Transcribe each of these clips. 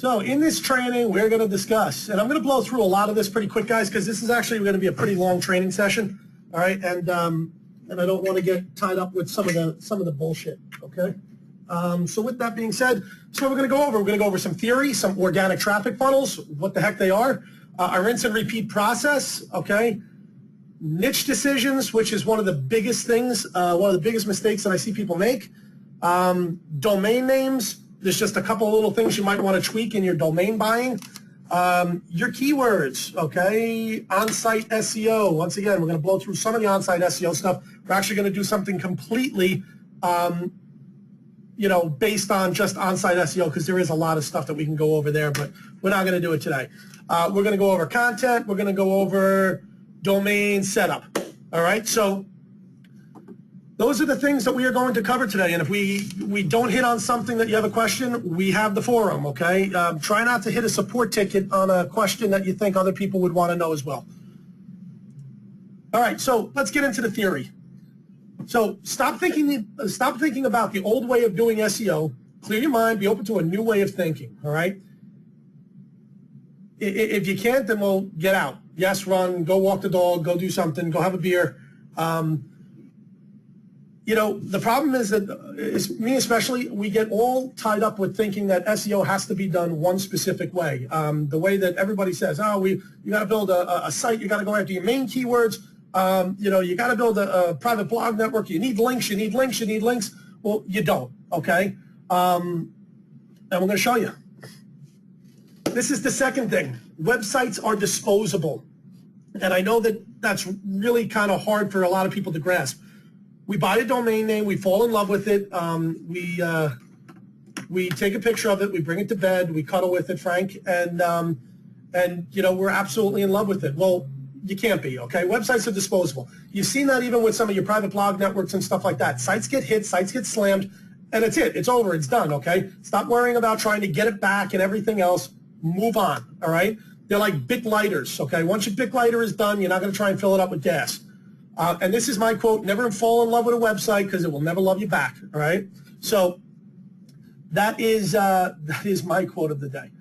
So in this training, we're going to discuss, and I'm going to blow through a lot of this pretty quick, guys, because this is actually going to be a pretty long training session. All right, and I don't want to get tied up with some of the bullshit. Okay. So with that being said, so we're going to go over some theory, some organic traffic funnels, what the heck they are, a rinse and repeat process. Okay. Niche decisions, which is one of the biggest things, one of the biggest mistakes that I see people make. Domain names. There's just a couple of little things you might want to tweak in your domain buying. Your keywords, okay? On-site SEO. Once again, we're going to blow through some of the on-site SEO stuff. We're actually going to do something completely, based on just on-site SEO, because there is a lot of stuff that we can go over there, but we're not going to do it today. We're going to go over content. We're going to go over domain setup. All right, so those are the things that we are going to cover today, and if we don't hit on something that you have a question, we have the forum, okay? Try not to hit a support ticket on a question that you think other people would want to know as well. All right, so let's get into the theory. So stop thinking about the old way of doing SEO. Clear your mind, be open to a new way of thinking, all right? If you can't, then we'll get out. Yes, run, go walk the dog, go do something, go have a beer. The problem is that, me especially, we get all tied up with thinking that SEO has to be done one specific way. The way that everybody says, you got to build a site, you got to go after your main keywords, you got to build a private blog network, you need links. Well, you don't, okay? And we're going to show you. This is the second thing. Websites are disposable. And I know that that's really kind of hard for a lot of people to grasp. We buy a domain name, we fall in love with it, we take a picture of it, we bring it to bed, we cuddle with it, Frank, and we're absolutely in love with it. Well, you can't be, okay? Websites are disposable. You've seen that even with some of your private blog networks and stuff like that. Sites get hit, sites get slammed, and it's it. It's over. It's done, okay? Stop worrying about trying to get it back and everything else. Move on, all right? They're like Bic lighters, okay? Once your Bic lighter is done, you're not going to try and fill it up with gas. And this is my quote: never fall in love with a website because it will never love you back, all right? So that is my quote of the day.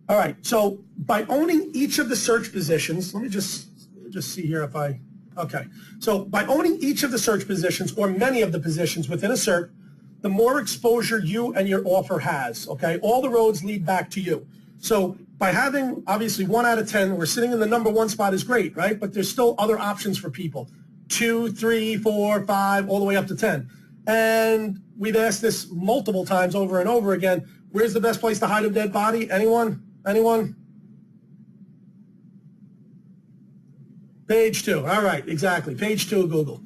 All right, so by owning each of the search positions, let me just see here if I, okay. So by owning each of the search positions or many of the positions within a SERP, the more exposure you and your offer has, okay? All the roads lead back to you. So by having, obviously, 1 out of 10, we're sitting in the number 1 spot is great, right? But there's still other options for people. 2, 3, 4, 5, all the way up to 10. And we've asked this multiple times over and over again. Where's the best place to hide a dead body? Anyone? Page 2. All right, exactly. Page 2 of Google.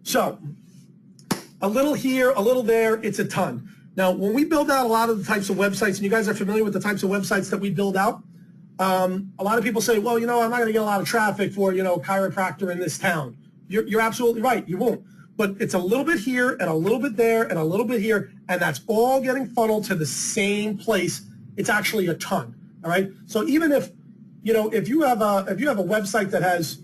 So a little here, a little there, it's a ton. Now, when we build out a lot of the types of websites, and you guys are familiar with the types of websites that we build out, a lot of people say, well, I'm not going to get a lot of traffic for, chiropractor in this town. You're absolutely right. You won't. But it's a little bit here and a little bit there and a little bit here, and that's all getting funneled to the same place. It's actually a ton. All right. So even if you have a website that has,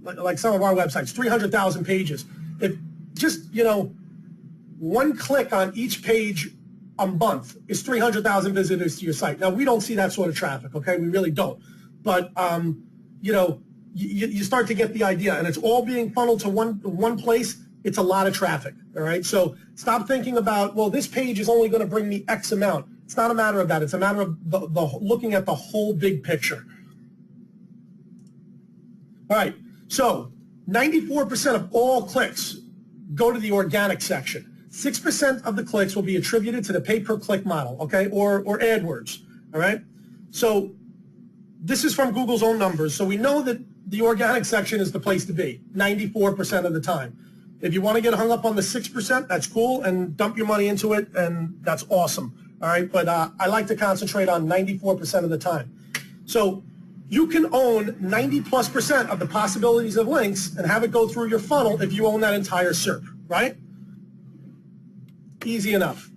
like some of our websites, 300,000 pages, if just, one click on each page a month is 300,000 visitors to your site. Now, we don't see that sort of traffic, okay? We really don't. But, you start to get the idea, and it's all being funneled to one place. It's a lot of traffic, all right? So stop thinking about, well, this page is only going to bring me X amount. It's not a matter of that. It's a matter of looking at the whole big picture. All right, so 94% of all clicks go to the organic section. 6% of the clicks will be attributed to the pay-per-click model, okay, or AdWords, all right? So this is from Google's own numbers, so we know that the organic section is the place to be 94% of the time. If you want to get hung up on the 6%, that's cool, and dump your money into it, and that's awesome, all right? But I like to concentrate on 94% of the time. So you can own 90+% of the possibilities of links and have it go through your funnel if you own that entire SERP, right? Easy enough.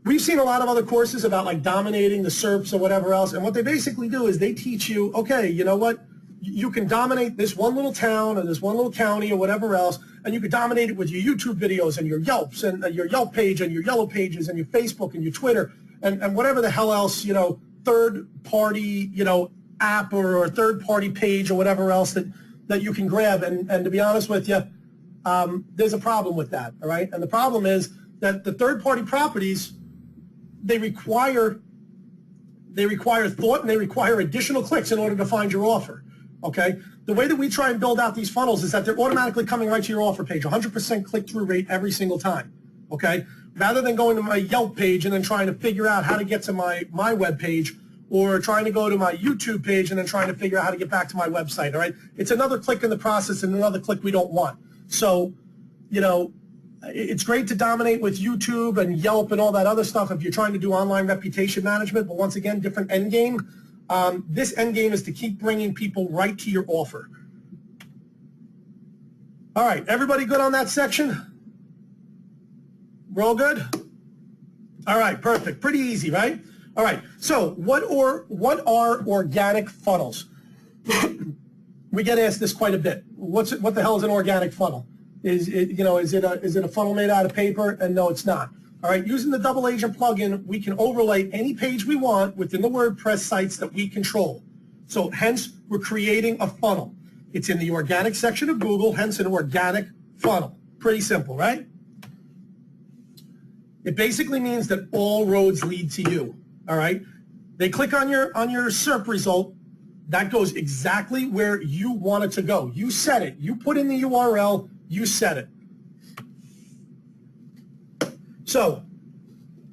We've seen a lot of other courses about like dominating the SERPs or whatever else, and what they basically do is they teach you, okay, you know what? You can dominate this one little town or this one little county or whatever else, and you could dominate it with your YouTube videos and your Yelps and your Yelp page and your Yellow Pages and your Facebook and your Twitter and whatever the hell else, third-party, app or third-party page or whatever else that you can grab. And to be honest with you, there's a problem with that, all right? And the problem is that the third-party properties, they require thought and they require additional clicks in order to find your offer, okay? The way that we try and build out these funnels is that they're automatically coming right to your offer page, 100% click-through rate every single time, okay? Rather than going to my Yelp page and then trying to figure out how to get to my web page, or trying to go to my YouTube page and then trying to figure out how to get back to my website, all right? It's another click in the process and another click we don't want. So, it's great to dominate with YouTube and Yelp and all that other stuff if you're trying to do online reputation management, but once again, different end game. This end game is to keep bringing people right to your offer. All right, everybody good on that section? We're all good? All right, perfect. Pretty easy, right? All right, so what are organic funnels? We get asked this quite a bit. What the hell is an organic funnel? Is it a funnel made out of paper? And no, it's not. All right, using the double agent plugin, we can overlay any page we want within the WordPress sites that we control. So hence, we're creating a funnel. It's in the organic section of Google, hence an organic funnel. Pretty simple, right? It basically means that all roads lead to you. All right, they click on your SERP result. That goes exactly where you want it to go. You set it. You put in the URL. You set it. So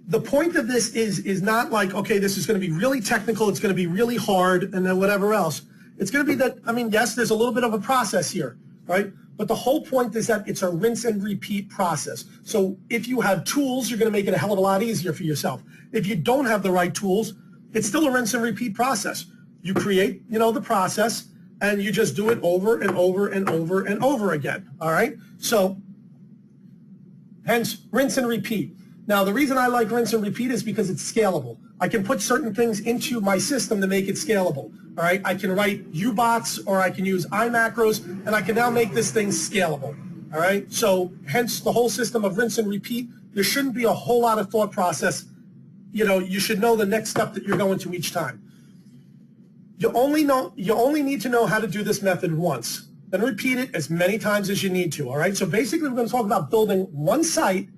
the point of this is not like, okay, this is going to be really technical. It's going to be really hard, and then whatever else. It's going to be that. I mean, yes, there's a little bit of a process here, right? But the whole point is that it's a rinse and repeat process. So if you have tools, you're going to make it a hell of a lot easier for yourself. If you don't have the right tools, it's still a rinse and repeat process. You create, the process, and you just do it over and over and over and over again, all right? So hence, rinse and repeat. Now, the reason I like rinse and repeat is because it's scalable. I can put certain things into my system to make it scalable, all right? I can write U-bots or I can use iMacros, and I can now make this thing scalable, all right? So hence the whole system of rinse and repeat. There shouldn't be a whole lot of thought process. You should know the next step that you're going to each time. You only need to know how to do this method once, then repeat it as many times as you need to, all right? So basically, we're going to talk about building one site,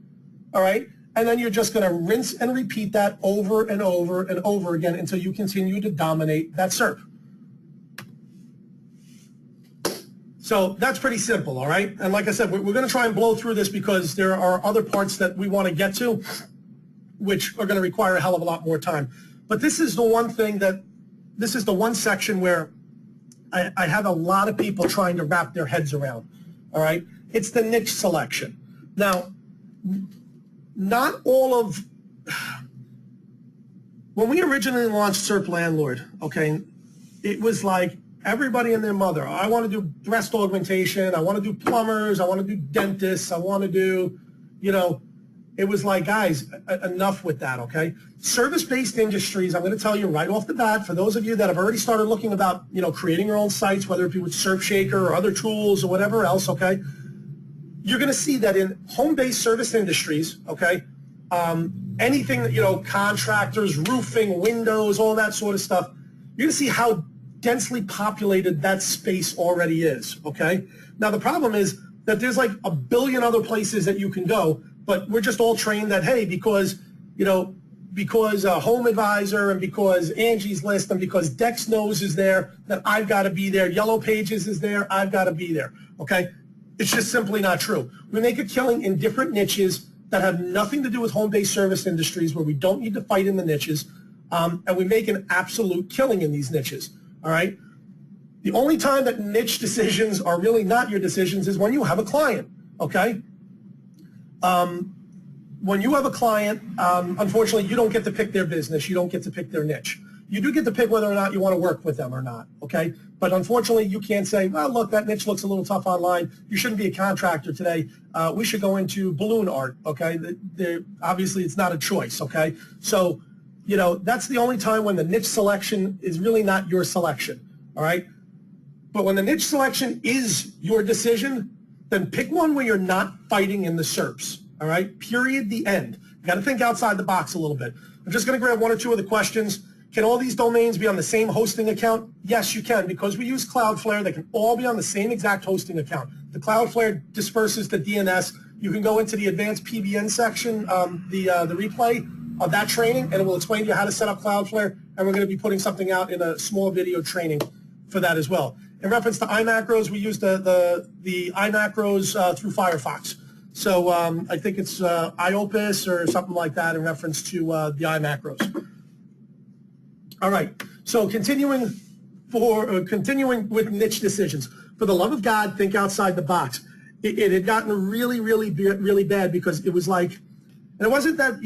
all right? And then you're just going to rinse and repeat that over and over and over again until you continue to dominate that SERP. So that's pretty simple, all right? And like I said, we're going to try and blow through this because there are other parts that we want to get to, which are going to require a hell of a lot more time. But this is the one section where I have a lot of people trying to wrap their heads around, all right? It's the niche selection. Now, not all of, when we originally launched Serp Landlord, okay, it was like everybody and their mother. I want to do breast augmentation. I want to do plumbers. I want to do dentists. I want to do, it was like, guys, enough with that, okay? Service-based industries, I'm going to tell you right off the bat, for those of you that have already started looking about, creating your own sites, whether it be with SerpShaker or other tools or whatever else, okay, you're going to see that in home-based service industries, okay, anything that, contractors, roofing, windows, all that sort of stuff, you're going to see how densely populated that space already is, okay? Now, the problem is that there's like a billion other places that you can go, but we're just all trained that, hey, because Home Advisor and because Angie's List and because Dex Knows is there, that I've got to be there. Yellow Pages is there, I've got to be there, okay? It's just simply not true. We make a killing in different niches that have nothing to do with home-based service industries where we don't need to fight in the niches, and we make an absolute killing in these niches, all right? The only time that niche decisions are really not your decisions is when you have a client, okay? When you have a client, unfortunately, you don't get to pick their business. You don't get to pick their niche. You do get to pick whether or not you want to work with them or not, okay? But unfortunately, you can't say, well, look, that niche looks a little tough online. You shouldn't be a contractor today. We should go into balloon art, okay? Obviously, it's not a choice, okay? So, that's the only time when the niche selection is really not your selection, all right? But when the niche selection is your decision, then pick one where you're not fighting in the SERPs, all right? Period, the end. You got to think outside the box a little bit. I'm just going to grab one or two of the questions. Can all these domains be on the same hosting account? Yes, you can. Because we use Cloudflare, they can all be on the same exact hosting account. The Cloudflare disperses the DNS. You can go into the advanced PBN section, the replay of that training, and it will explain to you how to set up Cloudflare, and we're going to be putting something out in a small video training for that as well. In reference to iMacros, we use the iMacros through Firefox. So I think it's iOpus or something like that in reference to the iMacros. All right, so continuing with niche decisions. For the love of God, think outside the box. It had gotten really bad because it was like, and it wasn't that,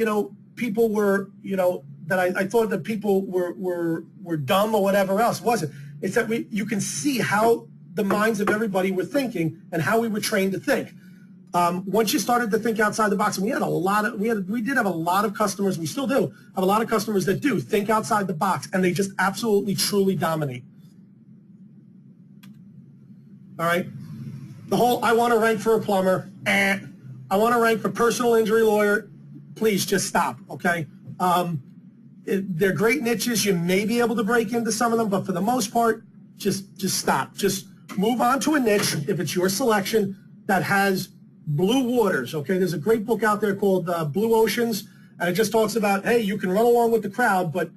people were, that I thought that people were dumb or whatever else. It wasn't. It's that you can see how the minds of everybody were thinking and how we were trained to think. Once you started to think outside the box, and we did have a lot of customers, we still do have a lot of customers that do think outside the box, and they just absolutely, truly dominate. All right? The whole, I want to rank for a plumber, I want to rank for personal injury lawyer, please just stop, okay? They're great niches. You may be able to break into some of them, but for the most part, just stop. Just move on to a niche, if it's your selection, that has blue waters, okay? There's a great book out there called Blue Oceans, and it just talks about, hey, you can run along with the crowd, but,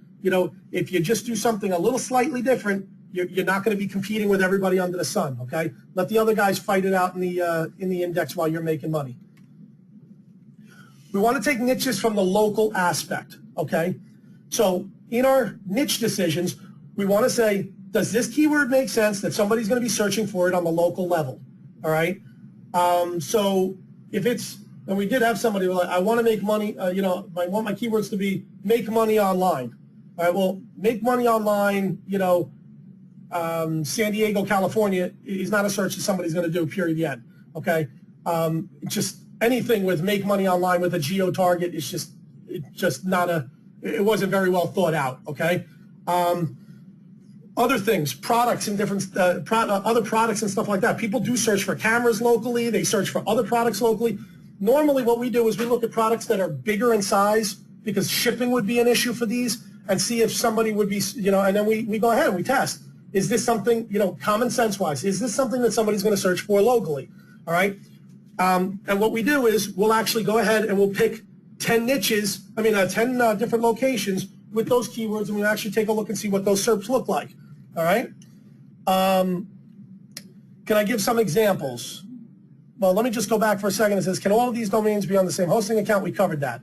if you just do something a little slightly different, you're not going to be competing with everybody under the sun, okay? Let the other guys fight it out in the index while you're making money. We want to take niches from the local aspect, okay? So in our niche decisions, we want to say, does this keyword make sense that somebody's going to be searching for it on the local level, all right? So if it's, and we did have somebody like, I want to make money, I want my keywords to be make money online. All right, well, make money online, San Diego, California is not a search that somebody's going to do, period, the end, okay? Just anything with make money online with a geo target is just not it wasn't very well thought out, okay? Other things, products and different, other products and stuff like that. People do search for cameras locally. They search for other products locally. Normally what we do is we look at products that are bigger in size because shipping would be an issue for these and see if somebody would be, and then we go ahead and we test. Is this something, common sense-wise, is this something that somebody's going to search for locally, all right? And what we do is we'll actually go ahead and we'll pick 10 niches, 10 different locations with those keywords, and we'll actually take a look and see what those SERPs look like. All right. Can I give some examples? Well, let me just go back for a second. It says, can all of these domains be on the same hosting account? We covered that.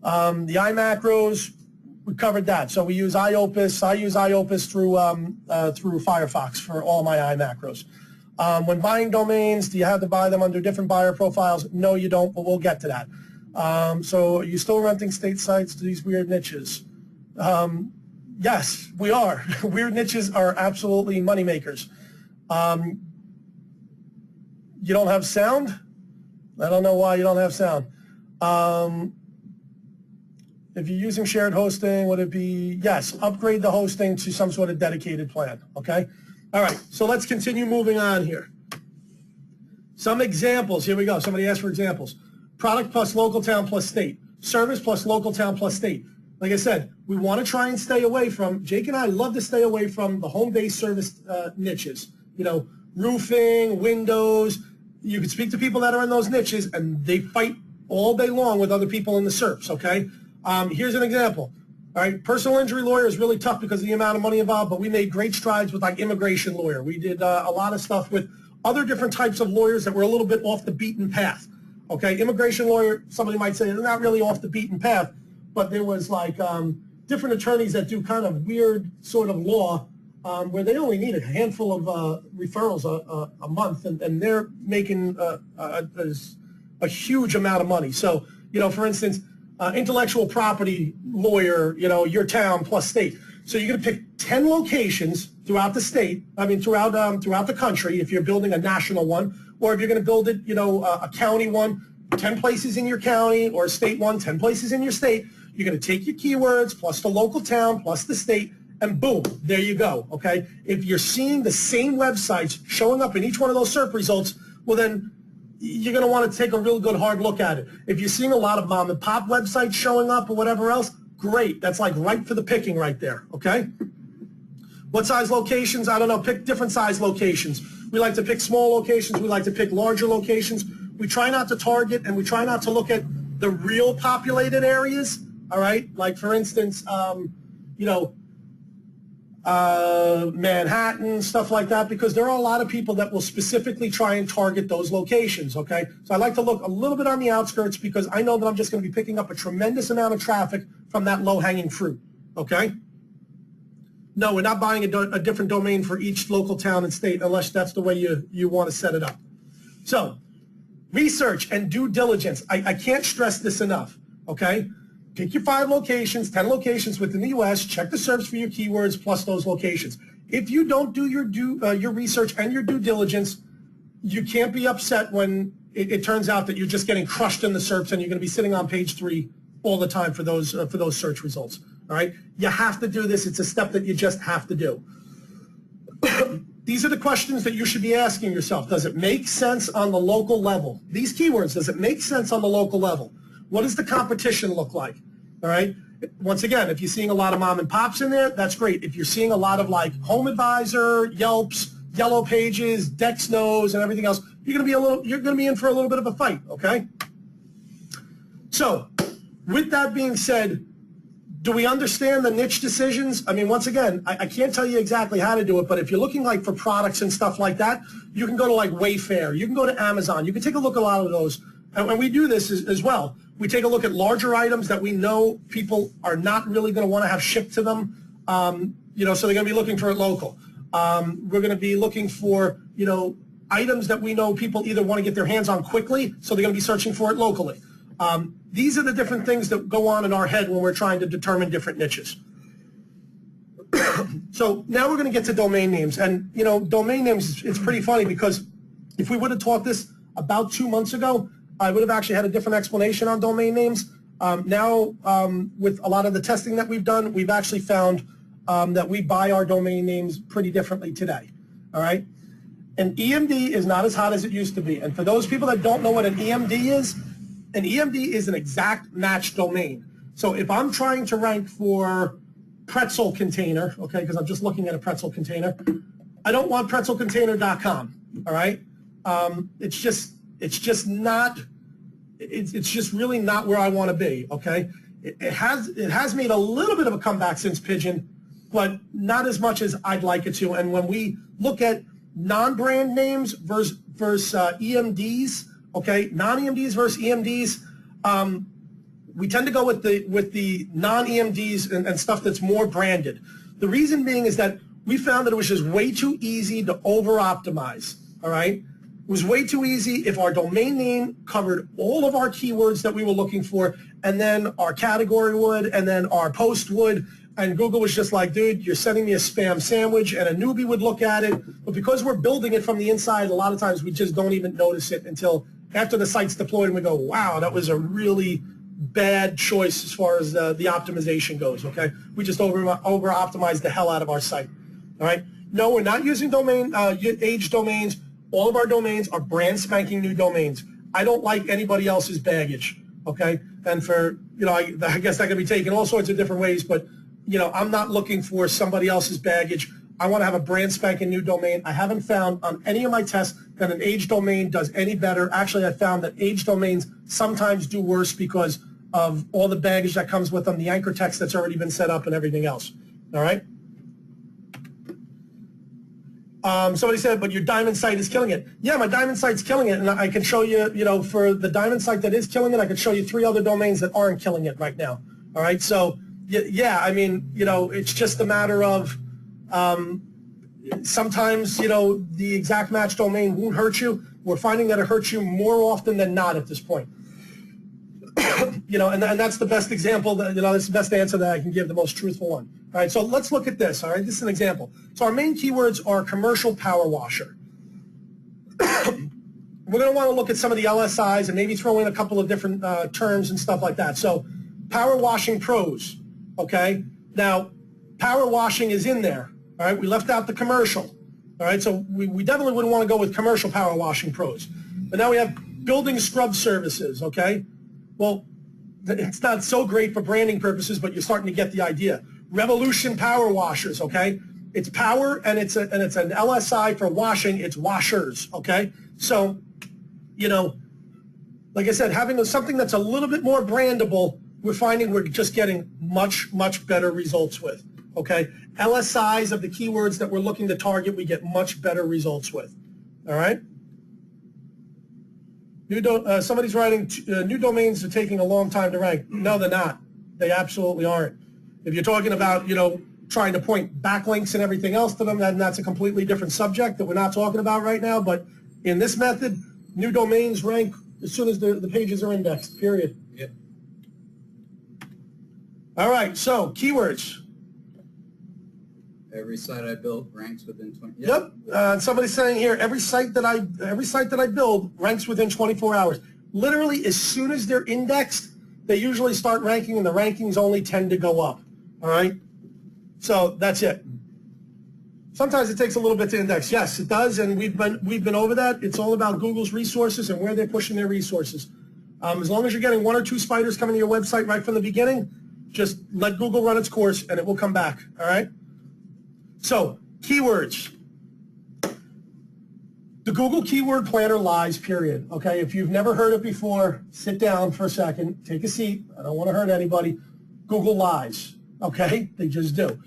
The iMacros, we covered that. So we use iOpus. I use iOpus through Firefox for all my iMacros. When buying domains, do you have to buy them under different buyer profiles? No, you don't, but we'll get to that. So are you still renting state sites to these weird niches? Yes, we are. Weird niches are absolutely money makers. You don't have sound? I don't know why you don't have sound. If you're using shared hosting, would it be, yes, upgrade the hosting to some sort of dedicated plan, okay? All right, so let's continue moving on here. Some examples, here we go. Somebody asked for examples. Product plus local town plus state. Service plus local town plus state. Like I said, we want to try and stay away from, Jake and I love to stay away from the home-based service niches. Roofing, windows. You can speak to people that are in those niches, and they fight all day long with other people in the SERPs, okay? Here's an example. All right, personal injury lawyer is really tough because of the amount of money involved, but we made great strides with immigration lawyer. We did a lot of stuff with other different types of lawyers that were a little bit off the beaten path, okay? Immigration lawyer, somebody might say, they're not really off the beaten path, but there was different attorneys that do kind of weird sort of law where they only need a handful of referrals a month, and they're making a huge amount of money. So, for instance, intellectual property lawyer, your town plus state. So you're going to pick 10 locations throughout the state, throughout the country if you're building a national one, or if you're going to build it, a county one, 10 places in your county, or a state one, 10 places in your state. You're going to take your keywords plus the local town plus the state, and boom, there you go, okay? If you're seeing the same websites showing up in each one of those SERP results, well then you're going to want to take a real good hard look at it. If you're seeing a lot of mom and pop websites showing up or whatever else, great. That's like ripe for the picking right there, okay? What size locations? I don't know. Pick different size locations. We like to pick small locations. We like to pick larger locations. We try not to target, and we try not to look at the real populated areas, all right? Like, for instance, you know, Manhattan, stuff like that, because there are a lot of people that will specifically try and target those locations, okay? So I like to look a little bit on the outskirts because I know that I'm just going to be picking up a tremendous amount of traffic from that low-hanging fruit, okay? No, we're not buying a different domain for each local town and state unless that's the way you want to set it up. So research and due diligence. I can't stress this enough, okay? Pick your 5 locations, 10 locations within the U.S., check the SERPs for your keywords plus those locations. If you don't do your research and your due diligence, you can't be upset when it turns out that you're just getting crushed in the SERPs and you're going to be sitting on page 3 all the time for those search results. All right? You have to do this. It's a step that you just have to do. These are the questions that you should be asking yourself. Does it make sense on the local level? These keywords, does it make sense on the local level? What does the competition look like? All right? Once again, if you're seeing a lot of mom and pops in there, that's great. If you're seeing a lot of like Home Advisor, Yelps, Yellow Pages, Dexnos, and everything else, you're going to be in for a little bit of a fight, okay? So, with that being said, do we understand the niche decisions? I mean, once again, I can't tell you exactly how to do it, but if you're looking like for products and stuff like that, you can go to like Wayfair, you can go to Amazon, you can take a look at a lot of those. And we do this as well. We take a look at larger items that we know people are not really going to want to have shipped to them, you know, so they're going to be looking for it local. We're going to be looking for, you know, items that we know people either want to get their hands on quickly, so they're going to be searching for it locally. These are the different things that go on in our head when we're trying to determine different niches. So now we're going to get to domain names. And, you know, domain names, it's pretty funny because if we would have taught this about 2 months ago, I would have actually had a different explanation on domain names. Now, with a lot of the testing that we've done, we've actually found that we buy our domain names pretty differently today, all right? An EMD is not as hot as it used to be. And for those people that don't know what an EMD is an exact match domain. So if I'm trying to rank for pretzel container, okay, because I'm just looking at a pretzel container, I don't want pretzelcontainer.com, all right? It's just really not where I want to be, okay? It has made a little bit of a comeback since Pigeon, but not as much as I'd like it to. And when we look at non-brand names versus EMDs, okay, non-EMDs versus EMDs, we tend to go with the non-EMDs and stuff that's more branded. The reason being is that we found that it was just way too easy to over-optimize, all right? It was way too easy if our domain name covered all of our keywords that we were looking for, and then our category would, and then our post would, and Google was just like, dude, you're sending me a spam sandwich, and a newbie would look at it. But because we're building it from the inside, a lot of times we just don't even notice it until after the site's deployed, and we go, wow, that was a really bad choice as far as the optimization goes, okay? We just over-optimized the hell out of our site, all right? No, we're not using age domains. All of our domains are brand spanking new domains. I don't like anybody else's baggage, okay? And for, you know, I guess that can be taken all sorts of different ways, but, you know, I'm not looking for somebody else's baggage. I want to have a brand spanking new domain. I haven't found on any of my tests that an age domain does any better. Actually, I found that age domains sometimes do worse because of all the baggage that comes with them, the anchor text that's already been set up and everything else, all right? Somebody said, but your diamond site is killing it. Yeah, my diamond site's killing it, and I can show you, you know, for the diamond site that is killing it, I could show you 3 other domains that aren't killing it right now, all right? So, yeah, I mean, you know, it's just a matter of sometimes, you know, the exact match domain won't hurt you. We're finding that it hurts you more often than not at this point. You know, and that's the best example, that, you know, that's the best answer that I can give, the most truthful one. All right, so let's look at this, all right? This is an example. So our main keywords are commercial power washer. We're going to want to look at some of the LSIs and maybe throw in a couple of different terms and stuff like that. So power washing pros, okay? Now, power washing is in there, all right? We left out the commercial, all right? So we definitely wouldn't want to go with commercial power washing pros. But now we have building scrub services, okay? Well, it's not so great for branding purposes, but you're starting to get the idea. Revolution power washers, okay? It's power and it's an LSI for washing. It's washers, okay? So, you know, like I said, having something that's a little bit more brandable, we're finding we're just getting much, much better results with, okay? LSIs of the keywords that we're looking to target, we get much better results with, all right? Somebody's writing, new domains are taking a long time to rank. No, they're not. They absolutely aren't. If you're talking about, you know, trying to point backlinks and everything else to them, then that's a completely different subject that we're not talking about right now. But in this method, new domains rank as soon as the pages are indexed, period. Yep. All right, so keywords. Every site I built ranks within 20. Yep. Somebody's saying here, every site that I build ranks within 24 hours. Literally, as soon as they're indexed, they usually start ranking, and the rankings only tend to go up. All right. So that's it. Sometimes it takes a little bit to index. Yes, it does, and we've been over that. It's all about Google's resources and where they're pushing their resources. As long as you're getting 1 or 2 spiders coming to your website right from the beginning, just let Google run its course, and it will come back. All right. So, keywords. The Google Keyword Planner lies, period. Okay, if you've never heard it before, sit down for a second, take a seat. I don't want to hurt anybody. Google lies, okay? They just do.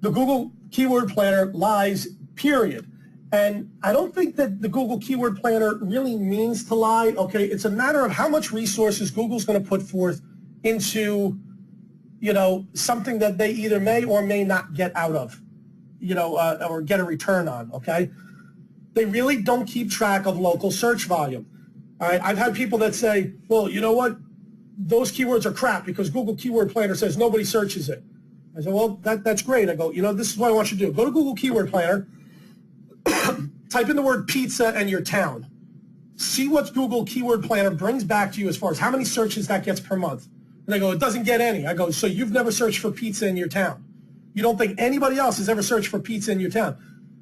The Google Keyword Planner lies, period. And I don't think that the Google Keyword Planner really means to lie, okay? It's a matter of how much resources Google's going to put forth into, you know, something that they either may or may not get out of. You know, or get a return on, okay? They really don't keep track of local search volume. All right, I've had people that say, well, you know what? Those keywords are crap because Google Keyword Planner says nobody searches it. I said, well, that's great. I go, you know, this is what I want you to do. Go to Google Keyword Planner, type in the word pizza and your town. See what Google Keyword Planner brings back to you as far as how many searches that gets per month. And I go, it doesn't get any. I go, so you've never searched for pizza in your town. You don't think anybody else has ever searched for pizza in your town.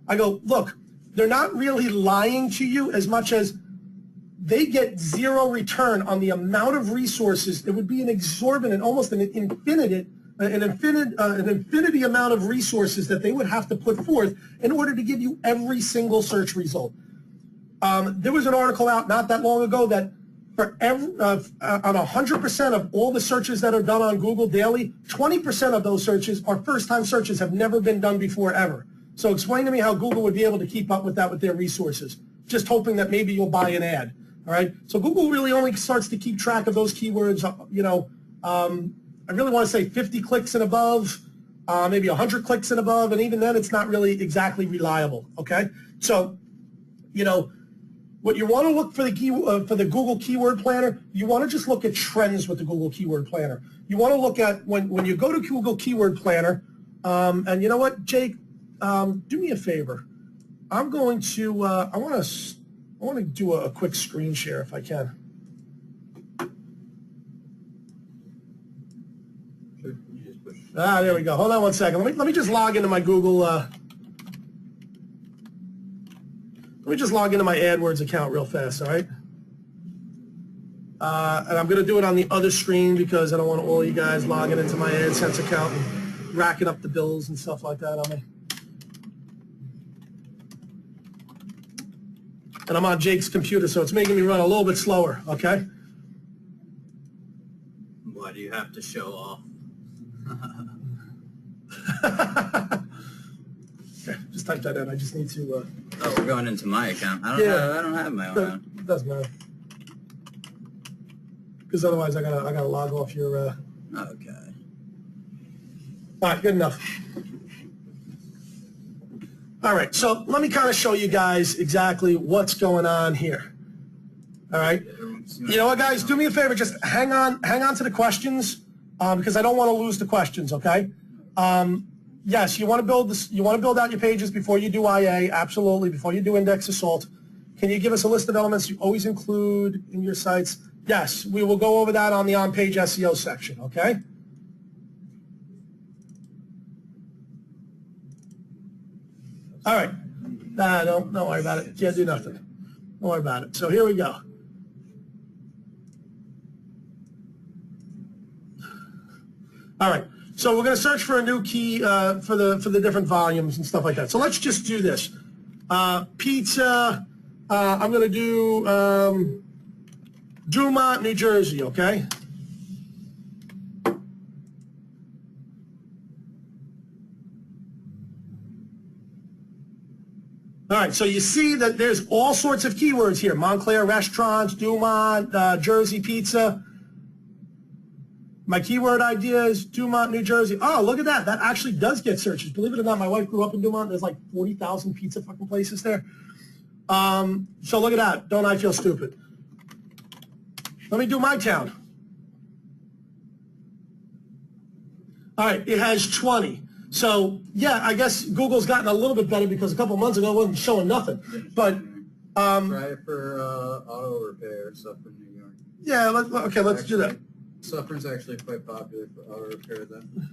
I go, look, they're not really lying to you as much as they get zero return on the amount of resources. It would be an exorbitant, almost an infinity amount of resources that they would have to put forth in order to give you every single search result. There was an article out not that long ago that for on 100% of all the searches that are done on Google daily, 20% of those searches are first-time searches, have never been done before ever. So explain to me how Google would be able to keep up with that with their resources, just hoping that maybe you'll buy an ad, all right? So Google really only starts to keep track of those keywords, you know, I really want to say 50 clicks and above, maybe 100 clicks and above, and even then it's not really exactly reliable, okay? So, you know, what you want to look for the Google Keyword Planner, you want to just look at trends with the Google Keyword Planner. You want to look at when you go to Google Keyword Planner, and you know what, Jake, do me a favor. I'm going to I want to do a quick screen share if I can. Sure. You just push. There we go. Hold on one second. Let me just log into my Google. Let me just log into my AdWords account real fast, all right? And I'm going to do it on the other screen because I don't want all you guys logging into my AdSense account and racking up the bills and stuff like that on me. And I'm on Jake's computer, so it's making me run a little bit slower, okay? Why do you have to show off? Okay, just type that in. I just need to... Oh, we're going into my account. I don't have my own account. It doesn't matter. Because otherwise I gotta log off your... Okay. All right, good enough. All right, so let me kind of show you guys exactly what's going on here. All right. You know what, guys? Do me a favor. Just hang on to the questions because I don't want to lose the questions. Okay. Yes, you want to build this. You want to build out your pages before you do IA. Absolutely. Before you do index assault. Can you give us a list of elements you always include in your sites? Yes, we will go over that on the on-page SEO section. Okay. All right. Don't worry about it. Can't do nothing. Don't worry about it. So here we go. All right. So we're going to search for a new key for the different volumes and stuff like that. So let's just do this. Pizza. I'm going to do Dumont, New Jersey. Okay. All right, so you see that there's all sorts of keywords here. Montclair restaurants, Dumont, Jersey pizza. My keyword idea is Dumont, New Jersey. Oh, look at that. That actually does get searches. Believe it or not, my wife grew up in Dumont. There's like 40,000 pizza fucking places there. So look at that. Don't I feel stupid? Let me do my town. All right, it has 20. So, yeah, I guess Google's gotten a little bit better because a couple months ago it wasn't showing nothing. But try it for auto repair, Suffern, New York. Yeah, let's do that. Suffern's actually quite popular for auto repair then.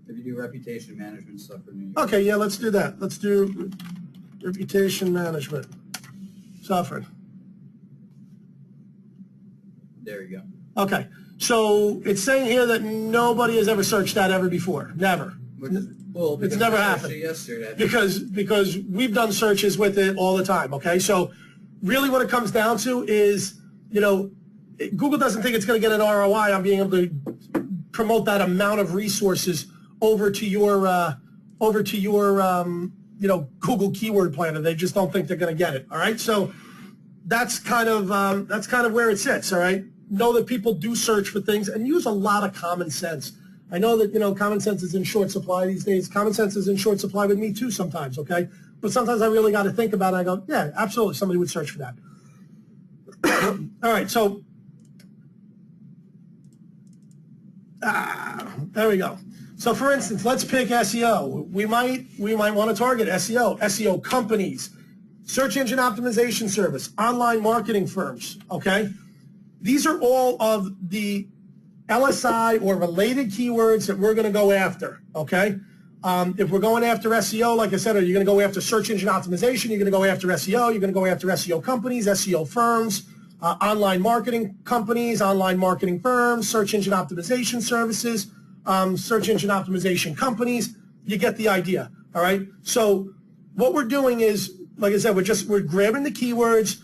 If you do reputation management, Suffern, New York. Okay, yeah, let's do that. Let's do reputation management. Suffern. There you go. Okay, so it's saying here that nobody has ever searched that ever before. Never. Well, it's never happened. Yesterday. Because we've done searches with it all the time, okay? So really what it comes down to is, you know, Google doesn't think it's going to get an ROI on being able to promote that amount of resources over to your you know, Google Keyword Planner. They just don't think they're going to get it, all right? So that's kind of where it sits, all right? Know that people do search for things and use a lot of common sense. I know that, you know, common sense is in short supply these days. Common sense is in short supply with me too sometimes, okay? But sometimes I really got to think about it. I go, yeah, absolutely, somebody would search for that. All right, so there we go. So for instance, let's pick SEO. We might want to target SEO companies, search engine optimization service, online marketing firms, okay? These are all of the LSI or related keywords that we're going to go after, okay? If we're going after SEO, like I said, are you going to go after search engine optimization? You're going to go after SEO. You're going to go after SEO companies, SEO firms, online marketing companies, online marketing firms, search engine optimization services, search engine optimization companies. You get the idea, all right? So what we're doing is, like I said, we're grabbing the keywords.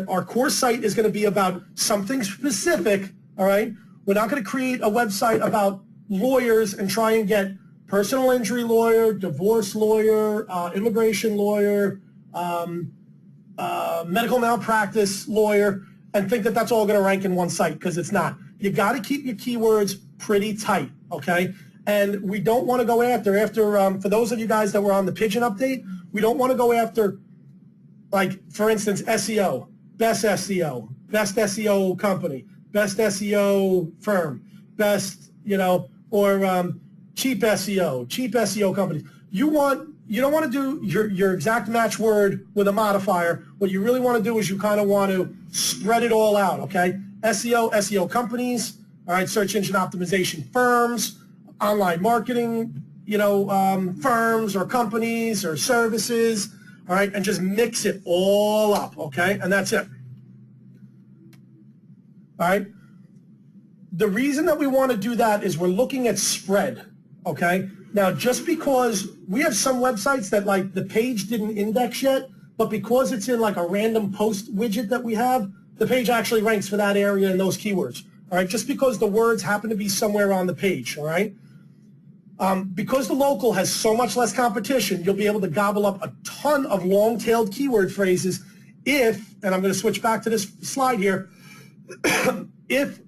Our core site is going to be about something specific, all right? We're not going to create a website about lawyers and try and get personal injury lawyer, divorce lawyer, immigration lawyer, medical malpractice lawyer, and think that that's all going to rank in one site, because it's not. You got to keep your keywords pretty tight, okay? And we don't want to go after for those of you guys that were on the Pigeon update, we don't want to go after, like, for instance, SEO, best SEO company, best SEO firm, best, you know, or cheap SEO companies. You don't want to do your exact match word with a modifier. What you really want to do is you kind of want to spread it all out, okay? SEO companies, all right, search engine optimization firms, online marketing, you know, firms or companies or services, all right, and just mix it all up, okay? And that's it. All right. The reason that we want to do that is we're looking at spread, okay? Now, just because we have some websites that, like, the page didn't index yet, but because it's in, like, a random post widget that we have, the page actually ranks for that area and those keywords, all right? Just because the words happen to be somewhere on the page, all right? Because the local has so much less competition, you'll be able to gobble up a ton of long-tailed keyword phrases if, and I'm going to switch back to this slide here, if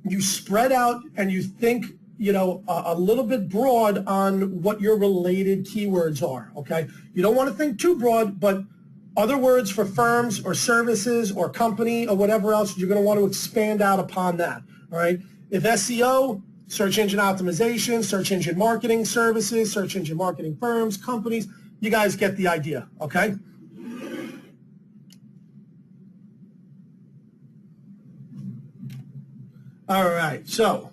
you spread out and you think, you know, a little bit broad on what your related keywords are, okay? You don't want to think too broad, but other words for firms or services or company or whatever else, you're going to want to expand out upon that, all right? If SEO, search engine optimization, search engine marketing services, search engine marketing firms, companies, you guys get the idea, okay? All right, so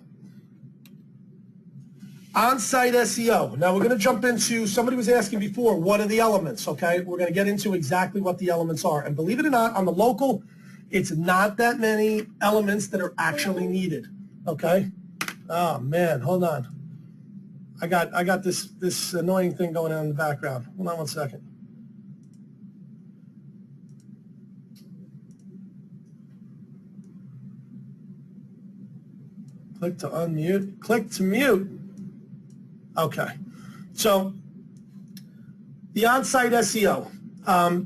on-site SEO. Now we're going to jump into, somebody was asking before, what are the elements, okay? We're going to get into exactly what the elements are. And believe it or not, on the local, it's not that many elements that are actually needed, okay? Oh, man, hold on. I got this annoying thing going on in the background. Hold on one second. Click to unmute. Click to mute. Okay. So the on-site SEO.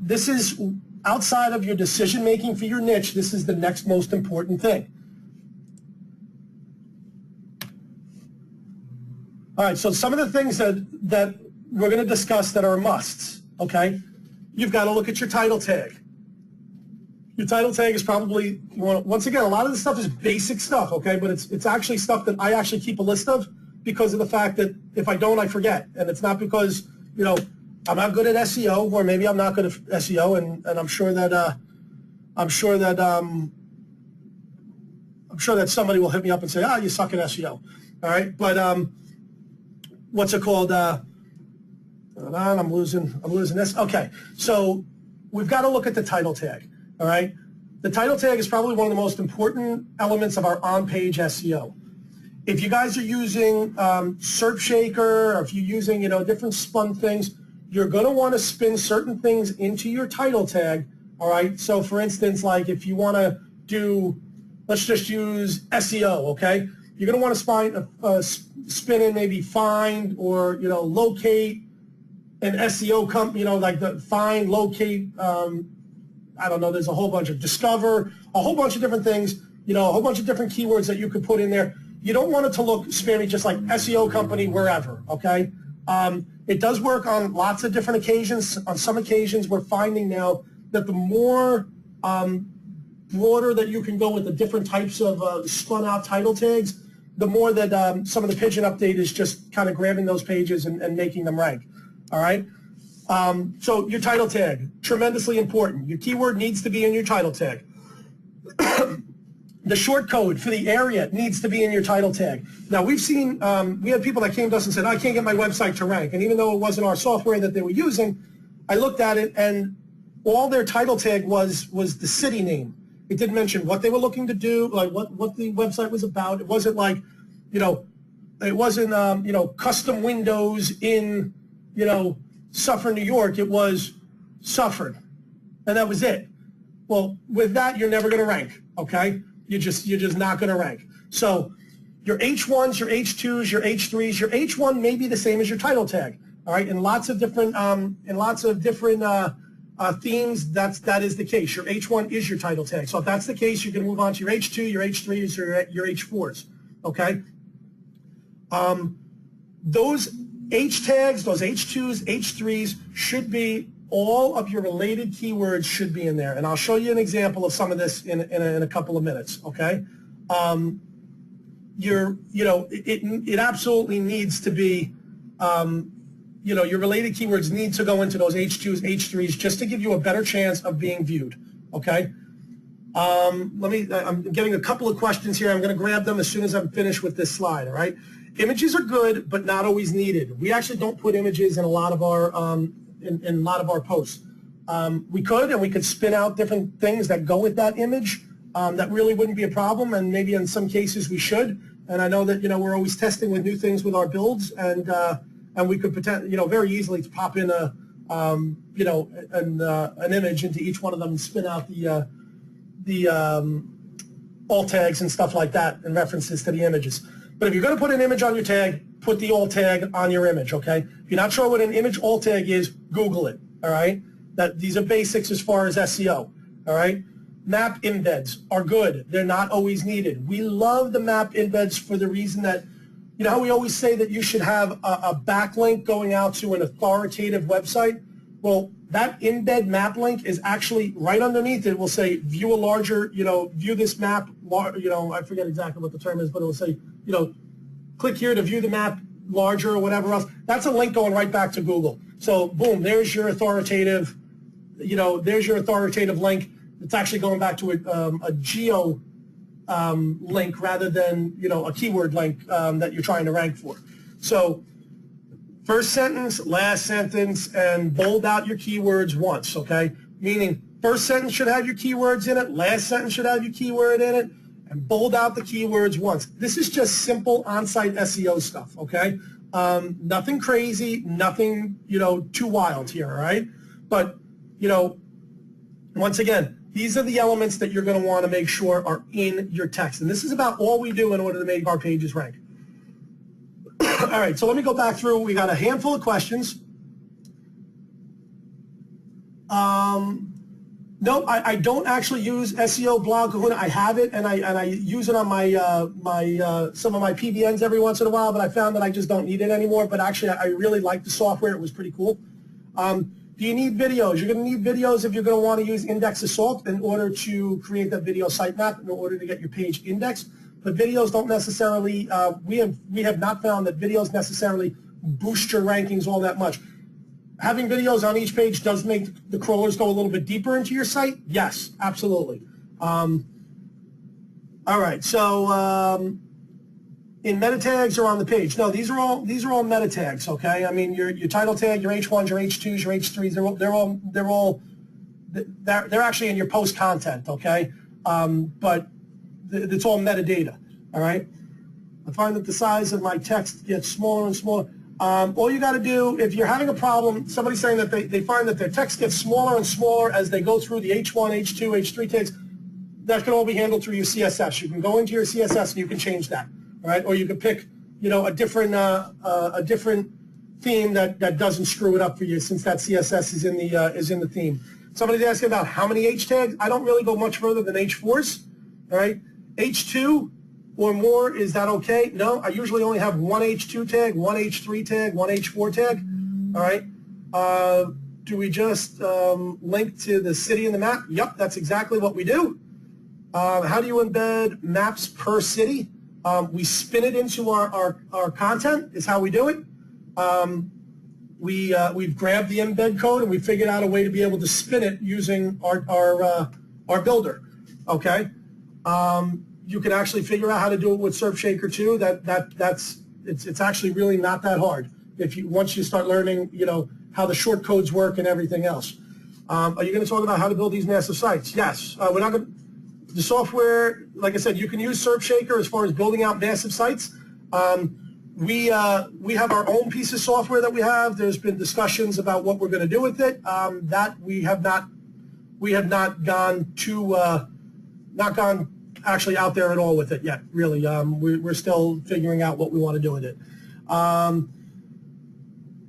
This is outside of your decision making for your niche. This is the next most important thing. All right, so some of the things that we're going to discuss that are musts, okay? You've got to look at your title tag. Your title tag is probably, once again, a lot of this stuff is basic stuff, okay? But it's actually stuff that I actually keep a list of because of the fact that if I don't, I forget. And it's not because, I'm not good at SEO, or maybe I'm not good at SEO, and I'm sure that somebody will hit me up and say, you suck at SEO. All right, but what's it called? Hold on, I'm losing this. Okay, so we've got to look at the title tag. All right, the title tag is probably one of the most important elements of our on-page SEO. If you guys are using Serppshaker, or if you're using different spun things, you're going to want to spin certain things into your title tag. All right, so for instance, like if you want to do, let's just use SEO. Okay, you're going to want to spin in maybe find or locate an SEO company. Like the find, locate. I don't know, there's a whole bunch of discover, a whole bunch of different things, a whole bunch of different keywords that you could put in there. You don't want it to look spammy, just like SEO company, wherever, okay? It does work on lots of different occasions. On some occasions, we're finding now that the more broader that you can go with the different types of spun out title tags, the more that some of the pigeon update is just kind of grabbing those pages and making them rank, all right? So your title tag, tremendously important. Your keyword needs to be in your title tag. The short code for the area needs to be in your title tag. Now, we've seen, we had people that came to us and said, I can't get my website to rank. And even though it wasn't our software that they were using, I looked at it and all their title tag was the city name. It didn't mention what they were looking to do, like what the website was about. It wasn't like, it wasn't, custom windows in, Suffern, New York. It was Suffern, and that was it. Well, with that, you're never going to rank, okay? You're just not going to rank. So your H1s, your H2s, your H3s, your H1 may be the same as your title tag, all right? In lots of different themes, that is the case. Your H1 is your title tag. So if that's the case, you can move on to your H2, your H3s, or your H4s, okay? Those H tags, those H2s, H3s should be, all of your related keywords should be in there. And I'll show you an example of some of this in a couple of minutes, okay? It absolutely needs to be, your related keywords need to go into those H2s, H3s, just to give you a better chance of being viewed, okay? I'm getting a couple of questions here. I'm going to grab them as soon as I'm finished with this slide, all right? Images are good, but not always needed. We actually don't put images in a lot of our in a lot of our posts. We could spin out different things that go with that image. That really wouldn't be a problem, and maybe in some cases we should. And I know that we're always testing with new things with our builds, and we could very easily pop in an image into each one of them and spin out the alt tags and stuff like that and references to the images. But if you're going to put an image on your tag, put the alt tag on your image, okay? If you're not sure what an image alt tag is, Google it, all right? These are basics as far as SEO, all right? Map embeds are good. They're not always needed. We love the map embeds for the reason that, how we always say that you should have a backlink going out to an authoritative website? Well, that embed map link is actually right underneath it. It will say, view a larger, view this map, I forget exactly what the term is, but it will say, click here to view the map larger or whatever else. That's a link going right back to Google. So boom, there's your authoritative, link. It's actually going back to a geo link rather than, a keyword link that you're trying to rank for. So first sentence, last sentence, and bold out your keywords once, okay? Meaning first sentence should have your keywords in it, last sentence should have your keyword in it, and bold out the keywords once. This is just simple on-site SEO stuff, okay? Nothing crazy, nothing, too wild here, all right? But, once again, these are the elements that you're going to want to make sure are in your text. And this is about all we do in order to make our pages rank. All right, so let me go back through. We got a handful of questions. No, I don't actually use SEO Blog Kahuna. I have it, and I use it on my some of my PBNs every once in a while, but I found that I just don't need it anymore. But actually, I really like the software. It was pretty cool. Do you need videos? You're going to need videos if you're going to want to use Index Assault in order to create that video sitemap in order to get your page indexed. But videos don't necessarily, we have not found that videos necessarily boost your rankings all that much. Having videos on each page does make the crawlers go a little bit deeper into your site. Yes, absolutely. All right, so in meta tags or on the page? No, these are all meta tags. Okay, I mean your title tag, your H1s, your H2s, your H3s. They're actually in your post content. Okay, but it's all metadata. All right. I find that the size of my text gets smaller and smaller. All you got to do, if you're having a problem, somebody's saying that they find that their text gets smaller and smaller as they go through the H1, H2, H3 tags, that can all be handled through your CSS. You can go into your CSS and you can change that, all right? Or you can pick, a different theme that doesn't screw it up for you, since that CSS is in the theme. Somebody's asking about how many H tags. I don't really go much further than H4s, all right? H2 or more, is that okay? No, I usually only have one H2 tag, one H3 tag, one H4 tag, all right? Do we just link to the city in the map? Yep, that's exactly what we do. How do you embed maps per city? We spin it into our content is how we do it. We've grabbed the embed code and we figured out a way to be able to spin it using our builder, okay? You can actually figure out how to do it with Serppshaker too. It's actually really not that hard once you start learning, how the short codes work and everything else. Are you going to talk about how to build these massive sites? Yes. We're not going to. The software, like I said, you can use Serppshaker as far as building out massive sites. We have our own piece of software that we have. There's been discussions about what we're going to do with it. That we have not gone actually out there at all with it yet. Really, we're still figuring out what we want to do with it.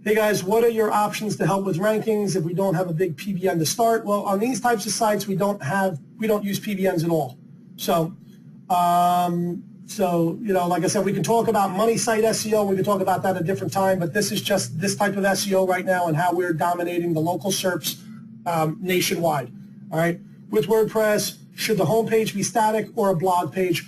Hey guys, what are your options to help with rankings if we don't have a big PBN to start? Well, on these types of sites, we don't use PBNs at all. So, like I said, we can talk about money site SEO. We can talk about that at a different time, but this is just this type of SEO right now and how we're dominating the local SERPs nationwide. All right. With WordPress, should the homepage be static or a blog page?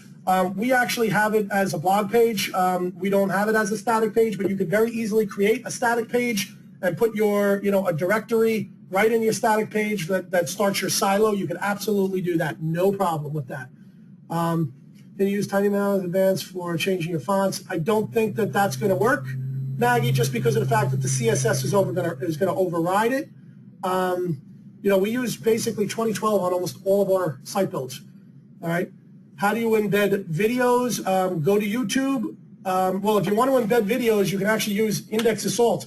We actually have it as a blog page. We don't have it as a static page, but you could very easily create a static page and put your, a directory right in your static page that starts your silo. You could absolutely do that. No problem with that. Then you use Tiny Mouse Advanced for changing your fonts. I don't think that that's going to work, Maggie, just because of the fact that the CSS is going to override it. We use basically 2012 on almost all of our site builds. All right. How do you embed videos? Go to YouTube. Well, if you want to embed videos, you can actually use Index Assault.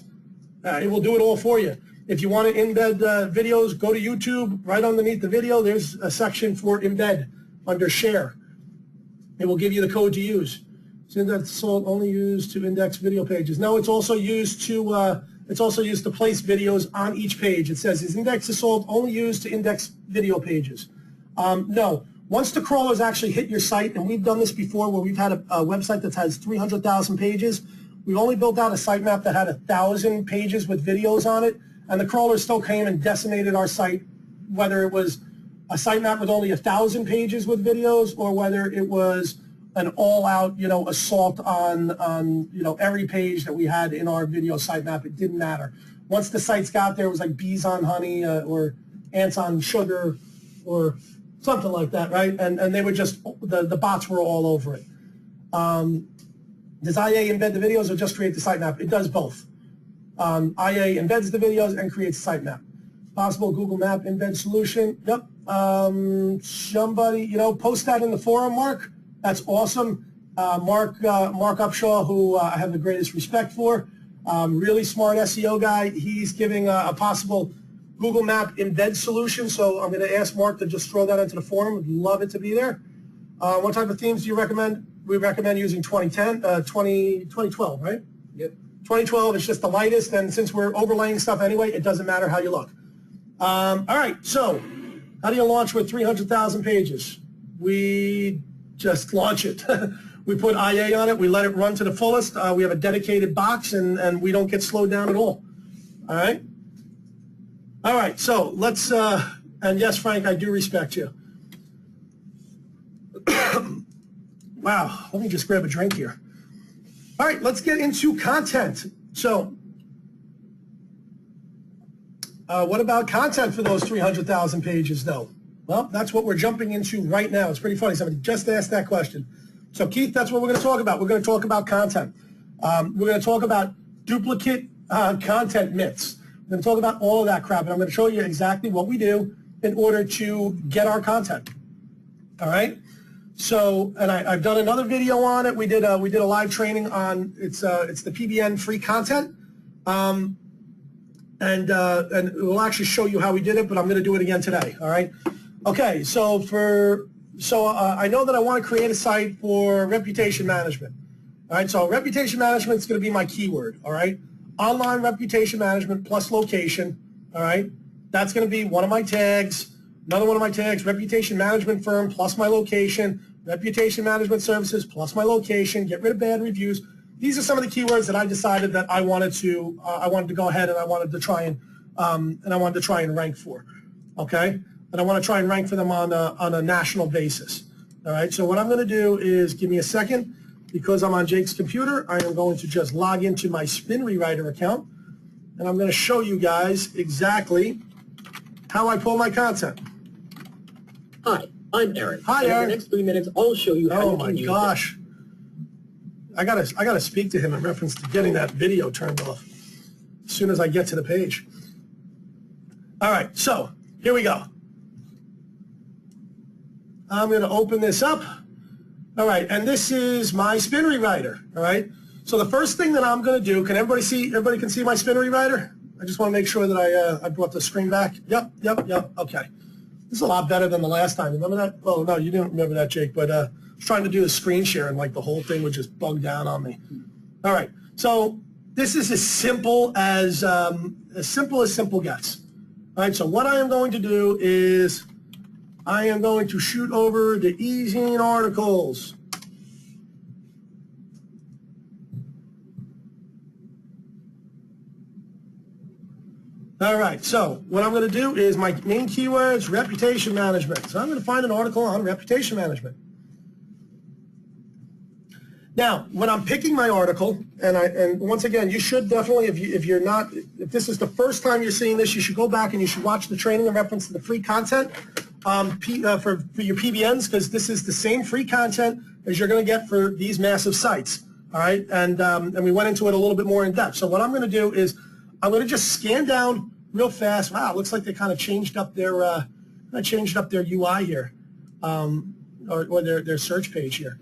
It will do it all for you. If you want to embed videos, go to YouTube. Right underneath the video, there's a section for embed under Share. It will give you the code to use. So Index Assault only used to index video pages. No, it's also used to place videos on each page. It says, is Index Assault only used to index video pages? No. Once the crawlers actually hit your site, and we've done this before where we've had a website that has 300,000 pages, we've only built out a sitemap that had 1,000 pages with videos on it, and the crawlers still came and decimated our site, whether it was a sitemap with only 1,000 pages with videos or whether it was an all-out, assault on every page that we had in our video sitemap. It didn't matter. Once the sites got there, it was like bees on honey or ants on sugar or something like that, right? And they were just, the bots were all over it. Does IA embed the videos or just create the sitemap? It does both. IA embeds the videos and creates a sitemap. Possible Google Map embed solution? Yep. Somebody, post that in the forum, Mark. That's awesome. Mark Upshaw, who I have the greatest respect for, really smart SEO guy. He's giving a possible Google Map embed solution, so I'm going to ask Mark to just throw that into the forum. Would love it to be there. What type of themes do you recommend? We recommend using 2012, right? Yep. 2012 is just the lightest, and since we're overlaying stuff anyway, it doesn't matter how you look. All right, so how do you launch with 300,000 pages? We just launch it. We put IA on it. We let it run to the fullest. We have a dedicated box, and we don't get slowed down at all. All right? All right, so let's, and yes, Frank, I do respect you. Wow, let me just grab a drink here. All right, let's get into content. So, what about content for those 300,000 pages, though? Well, that's what we're jumping into right now. It's pretty funny. Somebody just asked that question. So, Keith, that's what we're going to talk about. We're going to talk about content. We're going to talk about duplicate content myths. We're going to talk about all of that crap, and I'm going to show you exactly what we do in order to get our content. All right? So, and I've done another video on it. We did a live training on it's the PBN free content, and we'll actually show you how we did it. But I'm going to do it again today. All right. Okay. So I know that I want to create a site for reputation management. All right. So reputation management is going to be my keyword. All right. Online reputation management plus location. All right. That's going to be one of my tags. Another one of my tags, reputation management firm plus my location, reputation management services plus my location, get rid of bad reviews. These are some of the keywords that I decided that I wanted to go ahead and I wanted to try and rank for, okay? And I want to try and rank for them on a national basis. All right. So what I'm going to do is give me a second, because I'm on Jake's computer. I am going to just log into my Spin Rewriter account, and I'm going to show you guys exactly how I pull my content. Hi, I'm Aaron. Hi, and Aaron. In the next 3 minutes, I'll show you how Oh you my can use gosh. I gotta speak to him in reference to getting that video turned off as soon as I get to the page. All right, so here we go. I'm gonna open this up. All right, and this is my Spin Rewriter. All right. So the first thing that I'm gonna do, can everybody see? Everybody can see my Spin Rewriter? I just want to make sure that I brought the screen back. Yep. Okay. This is a lot better than the last time. Remember that? Oh, no, you didn't remember that, Jake. But I was trying to do the screen share, and like the whole thing would just bug down on me. All right. So this is as simple as simple gets. All right. So what I am going to do is I am going to shoot over the e-zine articles. All right, so what I'm going to do is my main keywords, reputation management. So I'm going to find an article on reputation management. Now, when I'm picking my article, and once again, you should definitely, if this is the first time you're seeing this, you should go back and you should watch the training in reference to the free content for your PBNs, because this is the same free content as you're going to get for these massive sites. All right, and we went into it a little bit more in depth. So what I'm going to do is I'm going to just scan down real fast. Wow, it looks like they kind of changed up their UI here, or their search page here.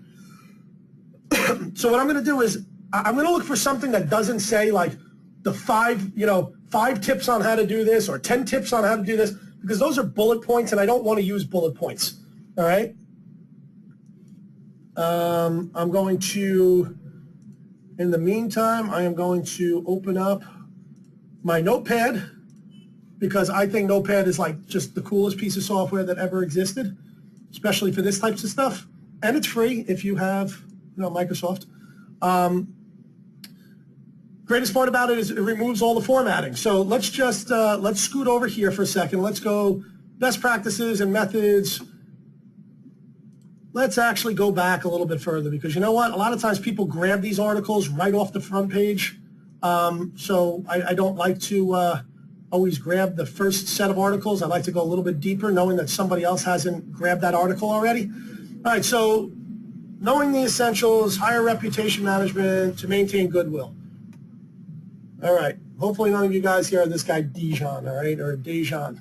So what I'm going to do is I'm going to look for something that doesn't say like the 5 tips on how to do this or 10 tips on how to do this, because those are bullet points, and I don't want to use bullet points. All right. I'm going to, in the meantime, I am going to open up my Notepad, because I think Notepad is like just the coolest piece of software that ever existed, especially for this types of stuff. And it's free if you have, Microsoft. Greatest part about it is it removes all the formatting. So let's just, let's scoot over here for a second. Let's go best practices and methods. Let's actually go back a little bit further, because you know what? A lot of times people grab these articles right off the front page. So I don't like to always grab the first set of articles. I like to go a little bit deeper, knowing that somebody else hasn't grabbed that article already. All right, so knowing the essentials, hire reputation management to maintain goodwill. All right, hopefully none of you guys here are this guy Dijon, all right, or Dejan,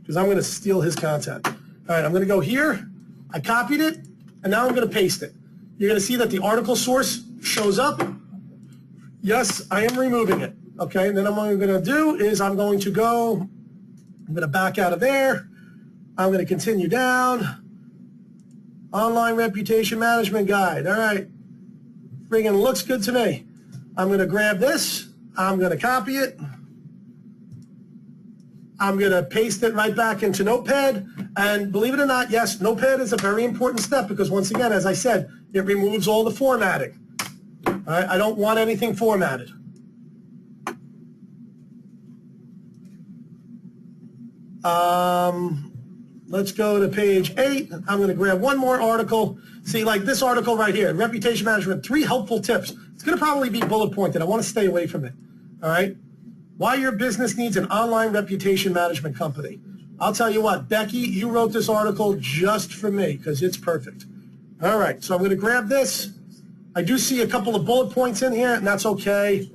because I'm going to steal his content. All right, I'm going to go here. I copied it, and now I'm going to paste it. You're going to see that the article source shows up. Yes, I am removing it. Okay, and then what I'm going to do is I'm going to back out of there. I'm going to continue down. Online Reputation Management Guide. All right. Friggin' looks good to me. I'm going to grab this. I'm going to copy it. I'm going to paste it right back into Notepad. And believe it or not, yes, Notepad is a very important step because once again, as I said, it removes all the formatting. All right, I don't want anything formatted. Let's go to page 8. I'm going to grab one more article. See, like this article right here, Reputation Management, 3 helpful tips. It's going to probably be bullet pointed. I want to stay away from it. All right? Why your business needs an online reputation management company. I'll tell you what, Becky, you wrote this article just for me because it's perfect. All right, so I'm going to grab this. I do see a couple of bullet points in here, and that's okay.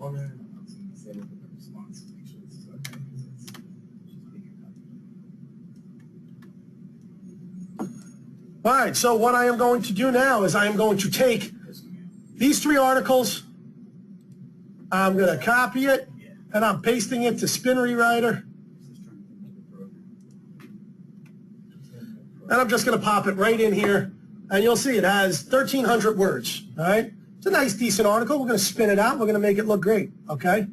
All right, so what I am going to do now is I am going to take these 3 articles, I'm going to copy it, and I'm pasting it to Spin Rewriter. And I'm just going to pop it right in here, and you'll see it has 1,300 words, all right? It's a nice, decent article. We're going to spin it out. We're going to make it look great, okay?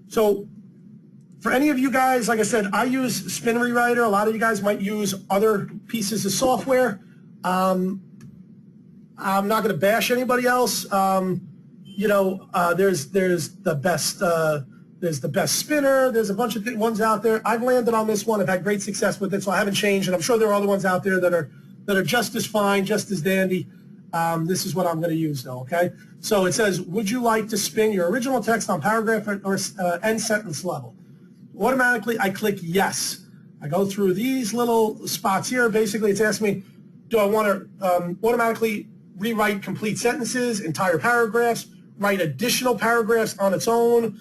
So for any of you guys, like I said, I use Spin Rewriter. A lot of you guys might use other pieces of software. I'm not going to bash anybody else. You know, there's the best spinner. There's a bunch of ones out there. I've landed on this one. I've had great success with it, so I haven't changed. And I'm sure there are other ones out there that are just as fine, just as dandy. This is what I'm going to use, though. Okay. So it says, would you like to spin your original text on paragraph or end sentence level? Automatically, I click yes. I go through these little spots here. Basically, it's asking me, do I want to automatically rewrite complete sentences, entire paragraphs, write additional paragraphs on its own,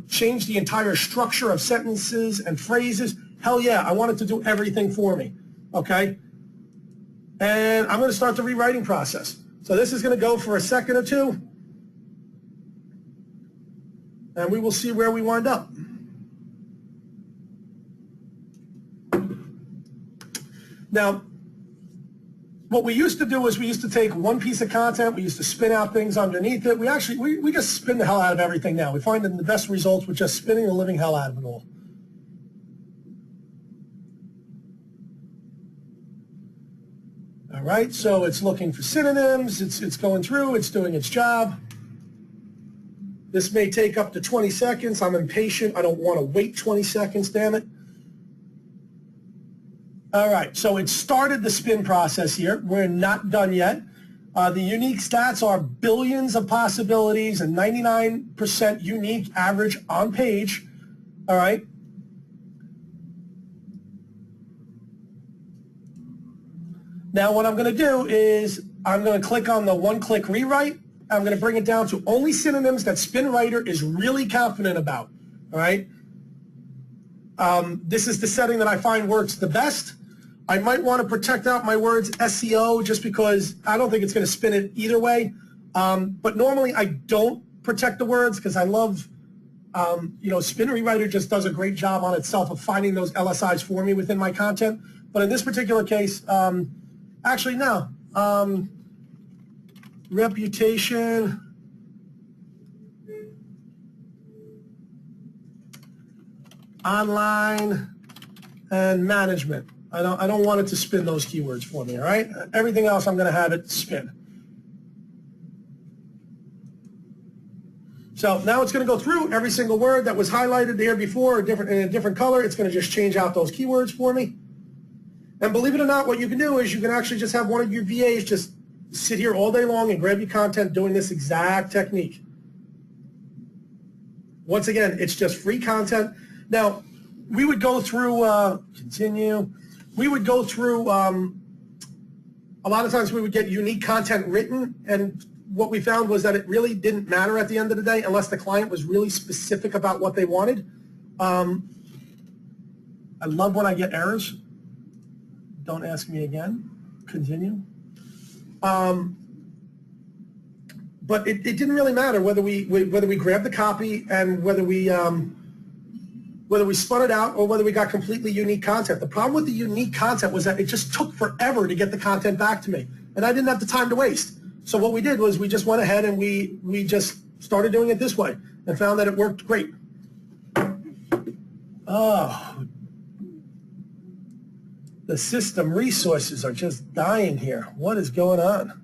change the entire structure of sentences and phrases? Hell yeah, I want it to do everything for me, okay? And I'm going to start the rewriting process. So this is going to go for a second or two, and we will see where we wind up. Now, what we used to do is we used to take one piece of content, we used to spin out things underneath it. We just spin the hell out of everything now. We find that the best results with just spinning the living hell out of it all. All right, so it's looking for synonyms, it's going through, it's doing its job. This may take up to 20 seconds. I'm impatient. I don't want to wait 20 seconds, damn it. All right, so it started the spin process here. We're not done yet. The unique stats are billions of possibilities and 99% unique average on page. All right. Now what I'm going to do is I'm going to click on the one-click rewrite. I'm going to bring it down to only synonyms that Spin Writer is really confident about. All right. This is the setting that I find works the best. I might want to protect out my words SEO just because I don't think it's going to spin it either way. But normally I don't protect the words because I love, you know, Spin Rewriter just does a great job on itself of finding those LSIs for me within my content. But in this particular case, actually no. Reputation. Online and management. I don't want it to spin those keywords for me, all right? Everything else I'm going to have it spin. So now it's going to go through every single word that was highlighted there before in a different color. It's going to just change out those keywords for me. And believe it or not, what you can do is you can actually just have one of your VAs just sit here all day long and grab your content doing this exact technique. Once again, it's just free content. Now, we would go through, continue. We would go through, a lot of times we would get unique content written, and what we found was that it really didn't matter at the end of the day unless the client was really specific about what they wanted. I love when I get errors. Don't ask me again. Continue. But it didn't really matter whether we grabbed the copy and whether we spun it out or whether we got completely unique content. The problem with the unique content was that it just took forever to get the content back to me, and I didn't have the time to waste. So what we did was we just went ahead and we just started doing it this way and found that it worked great. Oh, the system resources are just dying here. What is going on?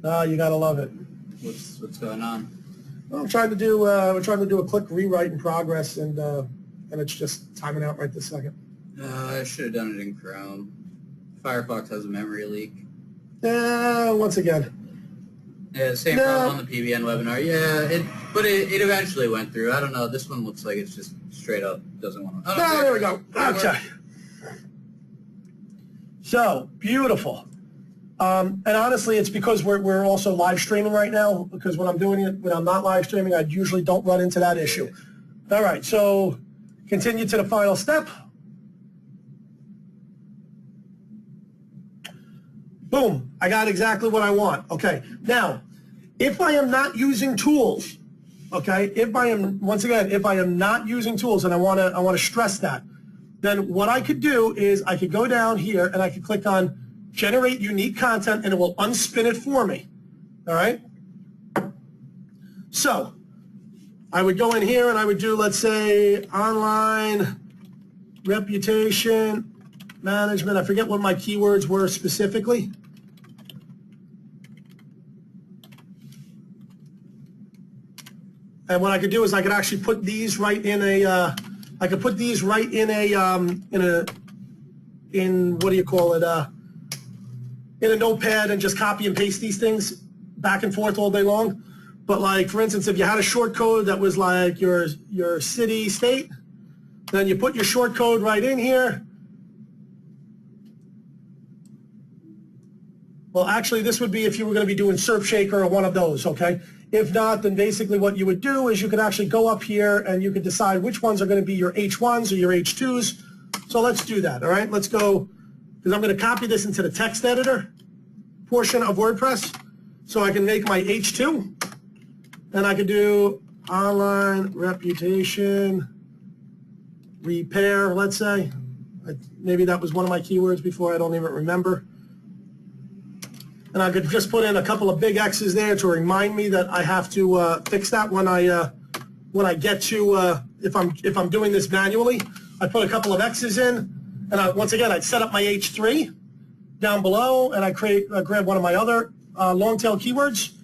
Oh, you gotta love it. What's going on? Well, we're trying to do a quick rewrite in progress, and it's just timing out right this second. I should have done it in Chrome. Firefox has a memory leak. Once again. Yeah, same problem on the PBN webinar. Yeah, but it eventually went through. I don't know. This one looks like it's just straight up doesn't want to. Oh, there we go. Okay. So beautiful. And honestly, it's because we're also live streaming right now, because when I'm doing it, when I'm not live streaming, I usually don't run into that issue. All right, so continue to the final step. Boom, I got exactly what I want. Okay, now, if I am not using tools, okay, if I am not using tools, and I want to stress that, then what I could do is I could go down here and I could click on generate unique content, and it will unspin it for me. All right? So I would go in here and I would do, let's say, online reputation management. I forget what my keywords were specifically. And what I could do is I could actually put these right in a, I could put these right in a, in what do you call it, in a notepad, and just copy and paste these things back and forth all day long. But like, for instance, if you had a short code that was like your city, state, then you put your short code right in here. Well, actually, this would be if you were going to be doing Serppshaker or one of those, okay? If not, then basically what you would do is you could actually go up here and you could decide which ones are going to be your H1s or your H2s. So let's do that, all right? Let's go, because I'm going to copy this into the text editor portion of WordPress, so I can make my H2, and I could do online reputation repair, let's say. Maybe that was one of my keywords before, I don't even remember. And I could just put in a couple of big X's there to remind me that I have to fix that when I get to, if I'm doing this manually. I put a couple of X's in, and once again, I'd set up my H3 down below, and I grab one of my other long tail keywords,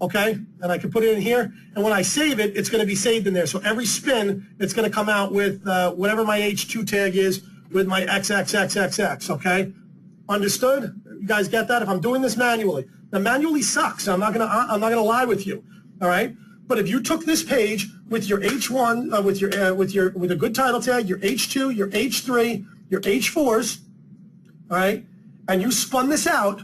okay, and I can put it in here, and when I save it, it's going to be saved in there. So every spin, it's going to come out with whatever my H2 tag is with my XXXXX, okay? Understood? You guys get that? If I'm doing this manually, now manually sucks. I'm not gonna lie with you, all right? But if you took this page with your H1, with a good title tag, your H2, your H3, your H4s, all right, and you spun this out,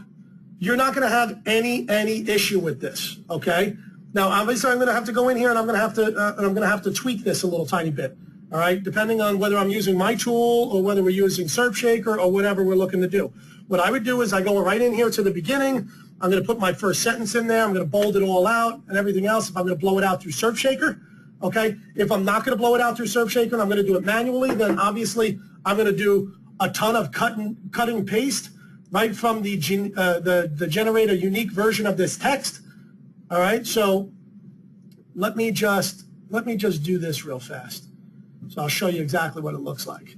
you're not going to have any issue with this, okay? Now, obviously, I'm going to have to go in here and I'm going to have to tweak this a little tiny bit, all right, depending on whether I'm using my tool or whether we're using Serppshaker or whatever we're looking to do. What I would do is I go right in here to the beginning. I'm going to put my first sentence in there. I'm going to bold it all out and everything else if I'm going to blow it out through Serppshaker, okay? If I'm not going to blow it out through Serppshaker and I'm going to do it manually, then obviously I'm going to do a ton of cut and paste right from the generate a unique version of this text. All right, so let me just do this real fast. So I'll show you exactly what it looks like.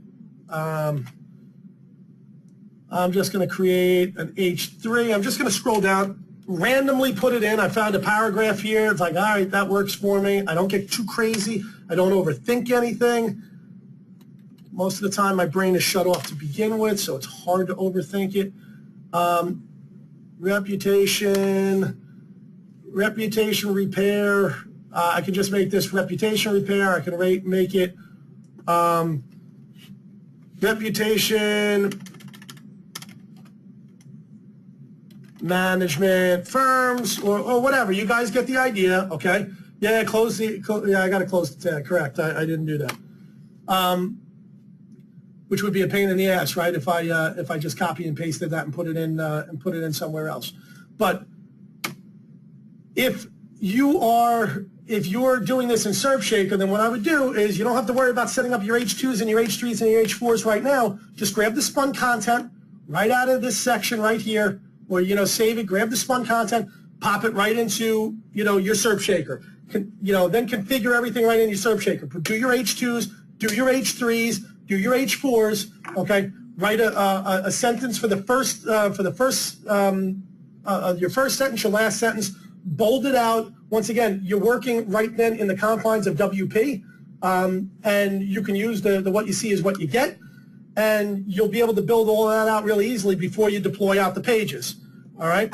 I'm just going to create an H3. I'm just going to scroll down, randomly put it in. I found a paragraph here. It's like, all right, that works for me. I don't get too crazy. I don't overthink anything. Most of the time, my brain is shut off to begin with, so it's hard to overthink it. Reputation repair. I can just make this reputation repair. I can make it reputation management firms or whatever. You guys get the idea, okay? Yeah, I got to close the tag. Correct. I didn't do that. which would be a pain in the ass, right? If I just copy and pasted that and put it in somewhere else. But if you're doing this in Serppshaker, then what I would do is you don't have to worry about setting up your H2s and your H3s and your H4s right now. Just grab the spun content right out of this section right here, or save it, grab the spun content, pop it right into your Serppshaker. Then configure everything right in your Serppshaker. Do your H2s, do your H3s, do your H4s. Okay, write a sentence for the first your first sentence, your last sentence. Bold it out. Once again, you're working right then in the confines of WP, and you can use the what you see is what you get, and you'll be able to build all that out really easily before you deploy out the pages. All right?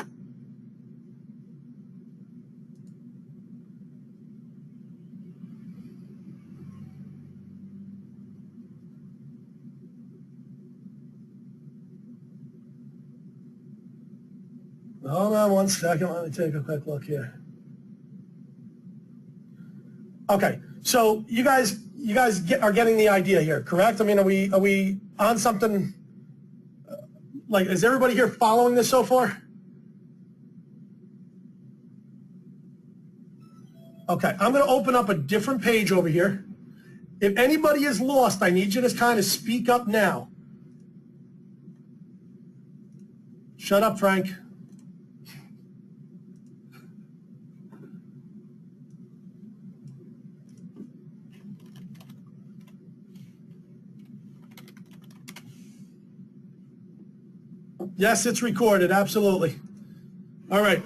Hold on one second. Let me take a quick look here. Okay, so you guys are getting the idea here, correct? I mean, are we on something? Like, is everybody here following this so far? Okay, I'm going to open up a different page over here. If anybody is lost, I need you to kind of speak up now. Shut up, Frank. Yes, it's recorded, absolutely. All right,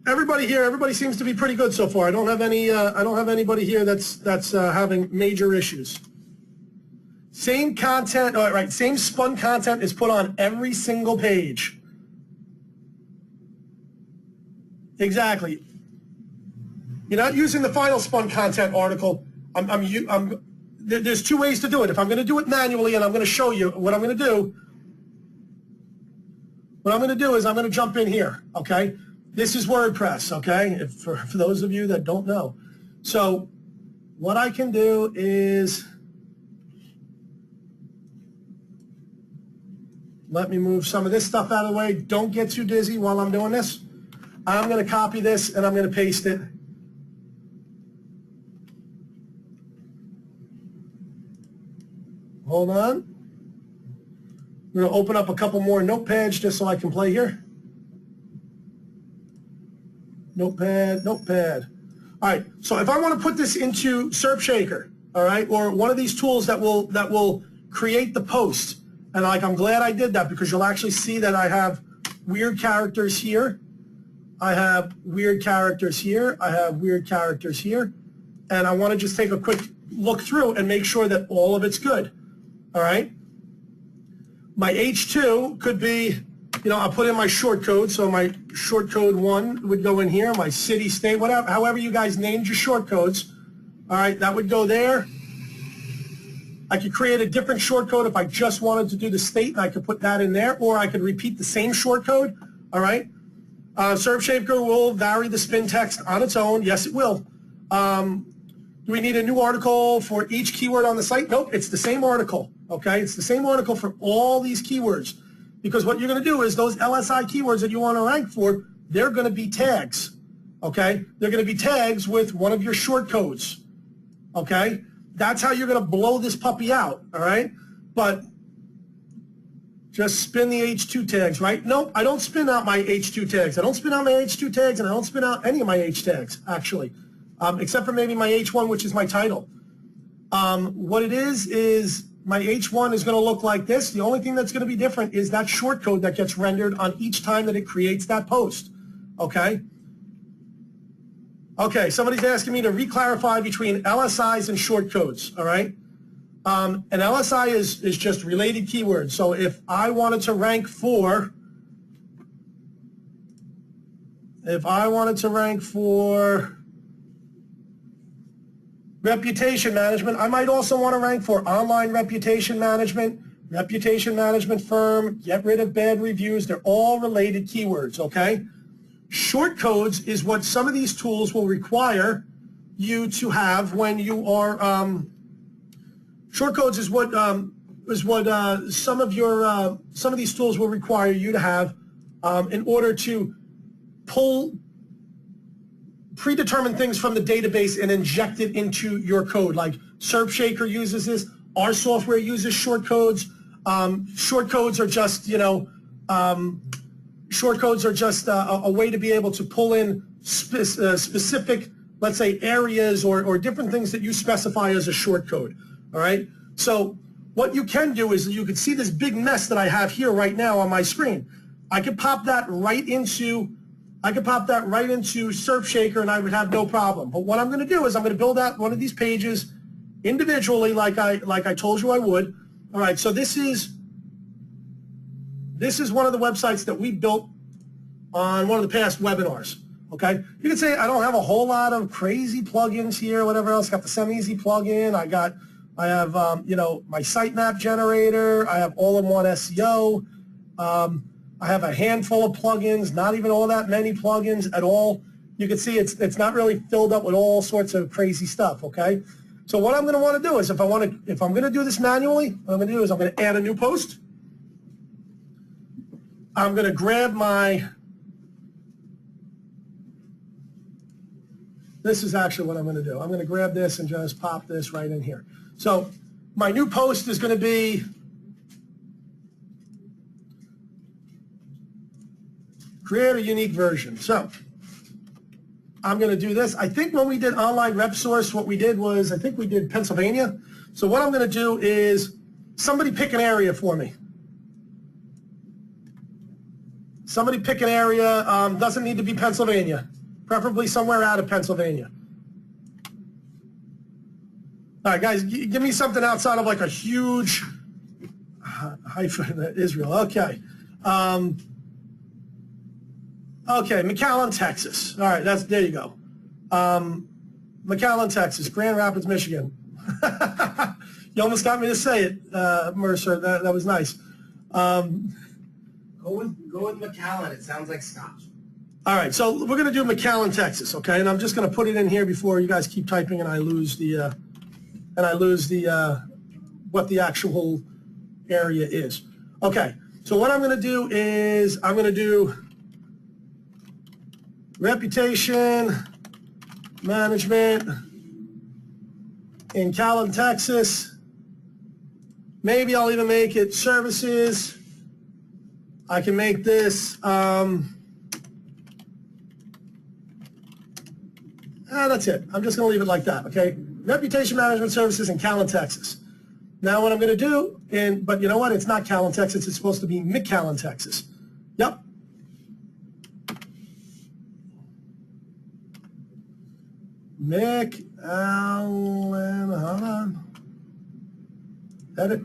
everybody here, everybody seems to be pretty good so far. I don't have anybody here that's having major issues. Same content, all right, same spun content is put on every single page. Exactly. You're not using the final spun content article. There's two ways to do it. If I'm going to do it manually, and I'm going to show you what I'm going to do. What I'm going to do is I'm going to jump in here, okay? This is WordPress, okay, for those of you that don't know. So what I can do is, let me move some of this stuff out of the way. Don't get too dizzy while I'm doing this. I'm going to copy this and I'm going to paste it. Hold on. I'm going to open up a couple more notepads just so I can play here. Notepad, notepad. All right, so if I want to put this into Serppshaker, all right, or one of these tools that will create the post, and I'm glad I did that because you'll actually see that I have weird characters here. I have weird characters here. I have weird characters here. And I want to just take a quick look through and make sure that all of it's good, all right? My H2 could be, I'll put in my short code. So my short code 1 would go in here, my city, state, whatever, however you guys named your short codes. All right, that would go there. I could create a different short code if I just wanted to do the state, and I could put that in there, or I could repeat the same short code. All right. Serppshaker will vary the spin text on its own. Yes, it will. Do we need a new article for each keyword on the site? Nope, it's the same article, okay? It's the same article for all these keywords, because what you're going to do is those LSI keywords that you want to rank for, they're going to be tags, okay? They're going to be tags with one of your short codes, okay? That's how you're going to blow this puppy out, all right? But just spin the H2 tags, right? Nope, I don't spin out my H2 tags. I don't spin out my H2 tags, and I don't spin out any of my H tags, actually. Except for maybe my H1, which is my title. What it is my H1 is going to look like this. The only thing that's going to be different is that short code that gets rendered on each time that it creates that post, okay? Okay, somebody's asking me to re-clarify between LSIs and short codes, all right? An LSI is just related keywords. So if I wanted to rank for, reputation management, I might also want to rank for online reputation management firm, get rid of bad reviews. They're all related keywords, okay? Short codes is what some of these tools will require you to have when you are, short codes is what some of these tools will require you to have in order to pull predetermined things from the database and inject it into your code. Like Serppshaker uses this. Our software uses shortcodes. Shortcodes are just, shortcodes are just a way to be able to pull in specific, let's say, areas or different things that you specify as a shortcode. All right. So what you can do is you can see this big mess that I have here right now on my screen. I could pop that right into Serppshaker and I would have no problem. But what I'm going to do is I'm going to build out one of these pages individually, like I told you I would. All right. So this is one of the websites that we built on one of the past webinars. Okay. You can say I don't have a whole lot of crazy plugins here, whatever else. Got the Seme plugin. I have my sitemap generator. I have all-in-one SEO. I have a handful of plugins, not even all that many plugins at all. You can see it's not really filled up with all sorts of crazy stuff, okay? So what I'm going to want to do is if I'm going to do this manually, what I'm going to do is I'm going to add a new post. I'm going to grab this is actually what I'm going to do. I'm going to grab this and just pop this right in here. So my new post is going to be create a unique version. So I'm going to do this. I think when we did online rep source, what we did was, I think we did Pennsylvania. So what I'm going to do is somebody pick an area for me. Somebody pick an area. Doesn't need to be Pennsylvania. Preferably somewhere out of Pennsylvania. All right, guys, give me something outside of like a huge Israel. Okay. Okay, McAllen, Texas. All right, there you go. McAllen, Texas, Grand Rapids, Michigan. You almost got me to say it, Mercer. That was nice. Go with McAllen. It sounds like Scotch. All right, so we're going to do McAllen, Texas, okay? And I'm just going to put it in here before you guys keep typing and I lose the what the actual area is. Okay, so what I'm going to do is I'm going to do reputation management in McAllen, Texas. Maybe I'll even make it services. I can make this that's it. I'm just going to leave it like that, okay? Reputation management services in McAllen, Texas. Now what I'm going to do, but you know what? It's not McAllen, Texas. It's supposed to be McAllen, Texas. Yep. McAllen, hold on. Edit.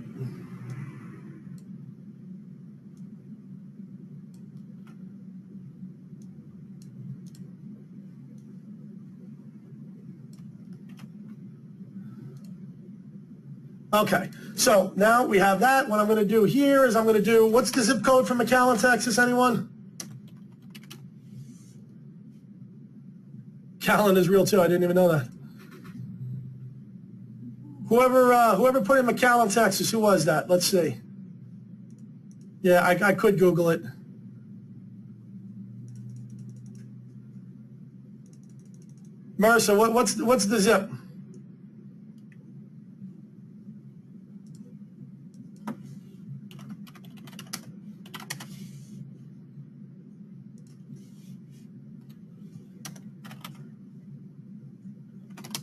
Okay, so now we have that. What I'm going to do here is I'm going to do, what's the zip code from McAllen, Texas, anyone? McAllen is real too, I didn't even know that. Whoever put in McAllen, Texas, who was that? Let's see. Yeah, I could Google it. Marissa, what's the zip?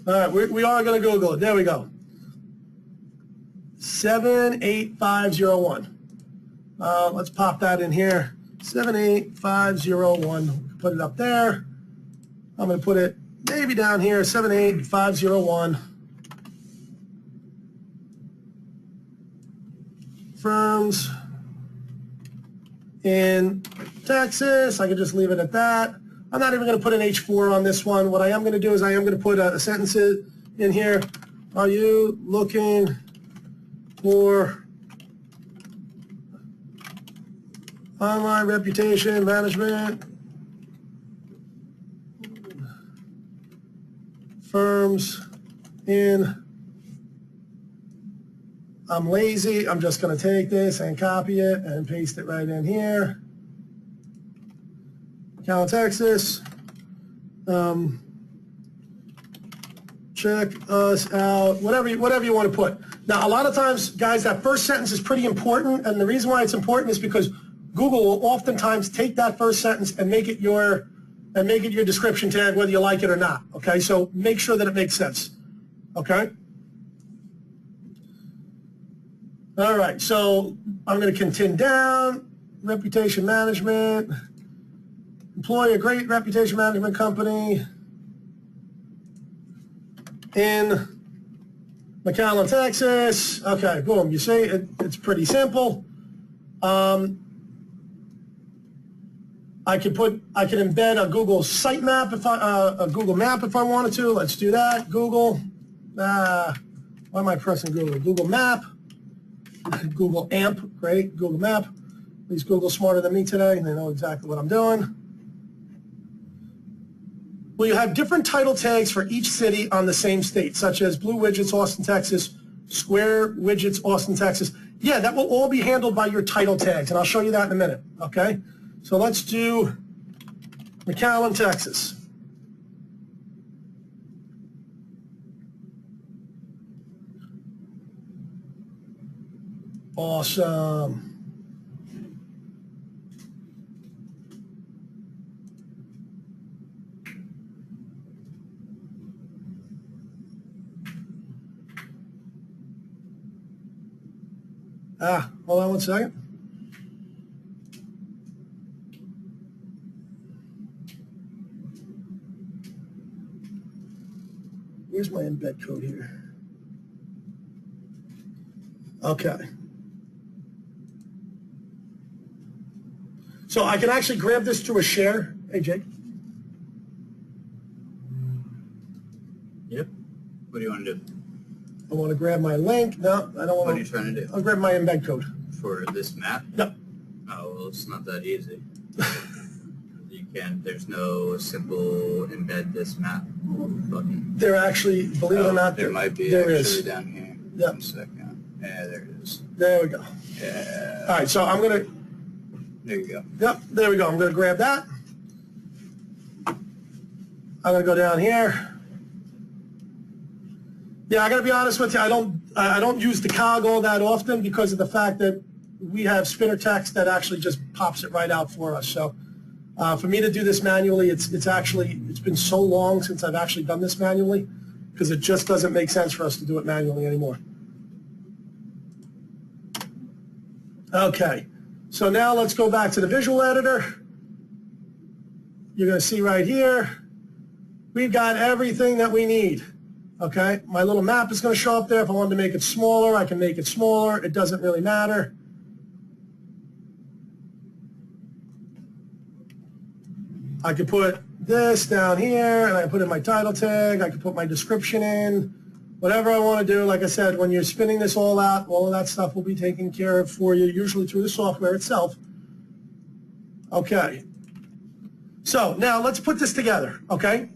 All right, we are going to Google it. There we go. 78501. Let's pop that in here. 78501. Put it up there. I'm going to put it maybe down here. 78501. Firms in Texas. I can just leave it at that. I'm not even going to put an H4 on this one. What I am going to do is I am going to put a sentence in here. Are you looking for online reputation management firms in I'm lazy. I'm just going to take this and copy it and paste it right in here. McAllen, Texas. Check us out. Whatever you want to put. Now, a lot of times, guys, that first sentence is pretty important, and the reason why it's important is because Google will oftentimes take that first sentence and make it your description tag, whether you like it or not. Okay, so make sure that it makes sense. Okay. All right, so I'm going to continue down. Reputation management. Employ a great reputation management company in McAllen, Texas. Okay, boom. You see, it's pretty simple. I can embed a Google sitemap a Google map if I wanted to. Let's do that. Google. Why am I pressing Google? Google Map. Google AMP. Great. Google Map. At least Google's smarter than me today. They know exactly what I'm doing. Well, you have different title tags for each city on the same state, such as Blue Widgets, Austin, Texas, Square Widgets, Austin, Texas. Yeah, that will all be handled by your title tags, and I'll show you that in a minute, okay? So let's do McAllen, Texas. Awesome. Hold on one second. Where's my embed code here? Okay. So I can actually grab this to a share. Hey, Jake. Yep. What do you want to do? I want to grab my link. No, I don't want to. What are you trying to do? I'll grab my embed code. For this map? Yep. Oh, well, it's not that easy. You can't, there's no simple embed this map button. There actually, believe it or not, there might be there actually is. down here. Yep. 1 second. Yeah, there it is. There we go. Yeah. All right, so I'm going to. There you go. Yep, there we go. I'm going to grab that. I'm going to go down here. Yeah, I got to be honest with you. I don't use the cog all that often because of the fact that we have spinner text that actually just pops it right out for us. So for me to do this manually, it's been so long since I've actually done this manually because it just doesn't make sense for us to do it manually anymore. Okay, so now let's go back to the visual editor. You're going to see right here, we've got everything that we need. Okay, my little map is going to show up there. If I wanted to make it smaller, I can make it smaller. It doesn't really matter. I could put this down here, and I put in my title tag. I could put my description in, whatever I want to do. Like I said, when you're spinning this all out, all of that stuff will be taken care of for you, usually through the software itself. Okay. So now let's put this together, okay?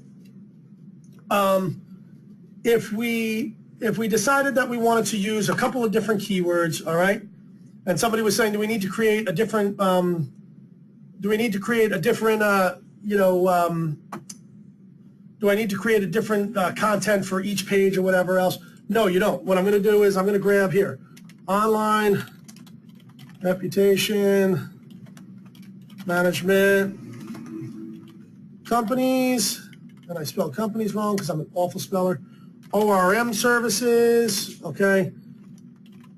If we decided that we wanted to use a couple of different keywords, all right, and somebody was saying, do we need to create a different, do I need to create a different content for each page or whatever else? No, you don't. What I'm going to do is I'm going to grab here, online reputation management companies, and I spelled companies wrong because I'm an awful speller. ORM services, okay,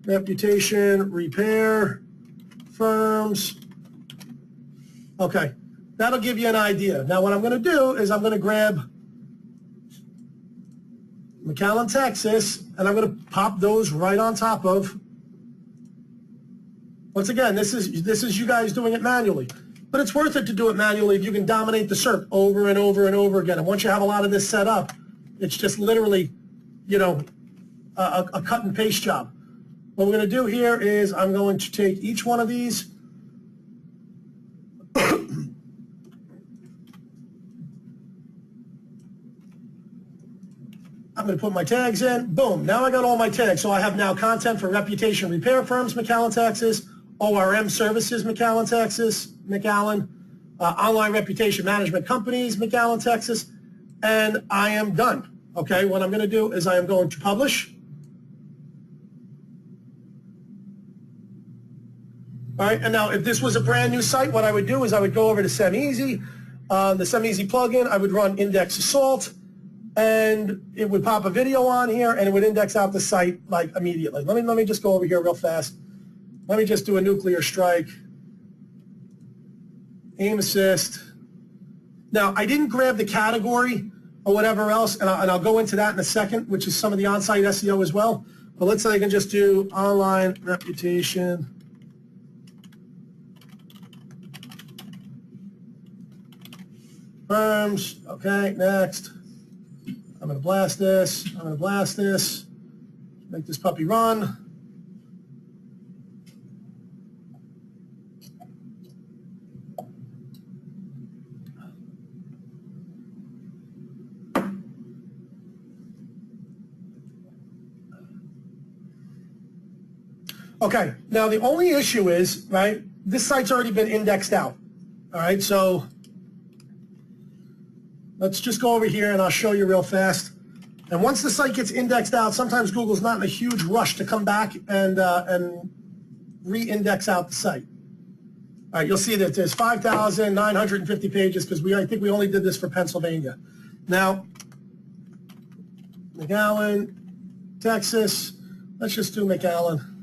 reputation, repair, firms, okay, that'll give you an idea. Now what I'm going to do is I'm going to grab McAllen, Texas, and I'm going to pop those right on top of, once again, this is you guys doing it manually, but it's worth it to do it manually if you can dominate the SERP over and over and over again, and once you have a lot of this set up, it's just literally, a cut and paste job. What we're going to do here is I'm going to take each one of these. I'm going to put my tags in. Boom. Now I got all my tags. So I have now content for reputation repair firms, McAllen, Texas. ORM services, McAllen, Texas. McAllen. Online reputation management companies, McAllen, Texas. And I am done. Okay, what I'm going to do is I am going to publish. All right, and now if this was a brand new site, what I would do is I would go over to SemEasy, the SemEasy plugin, I would run index assault, and it would pop a video on here, and it would index out the site like immediately. Let me just go over here real fast. Let me just do a nuclear strike. Aim assist. Now, I didn't grab the category or whatever else, and I'll go into that in a second, which is some of the on-site SEO as well. But let's say I can just do online reputation. Firms. Okay, next. I'm going to blast this. I'm going to blast this. Make this puppy run. Okay, now the only issue is, right, this site's already been indexed out. All right, so let's just go over here and I'll show you real fast. And once the site gets indexed out, sometimes Google's not in a huge rush to come back and re-index out the site. All right, you'll see that there's 5,950 pages because I think we only did this for Pennsylvania. Now, McAllen, Texas, let's just do McAllen.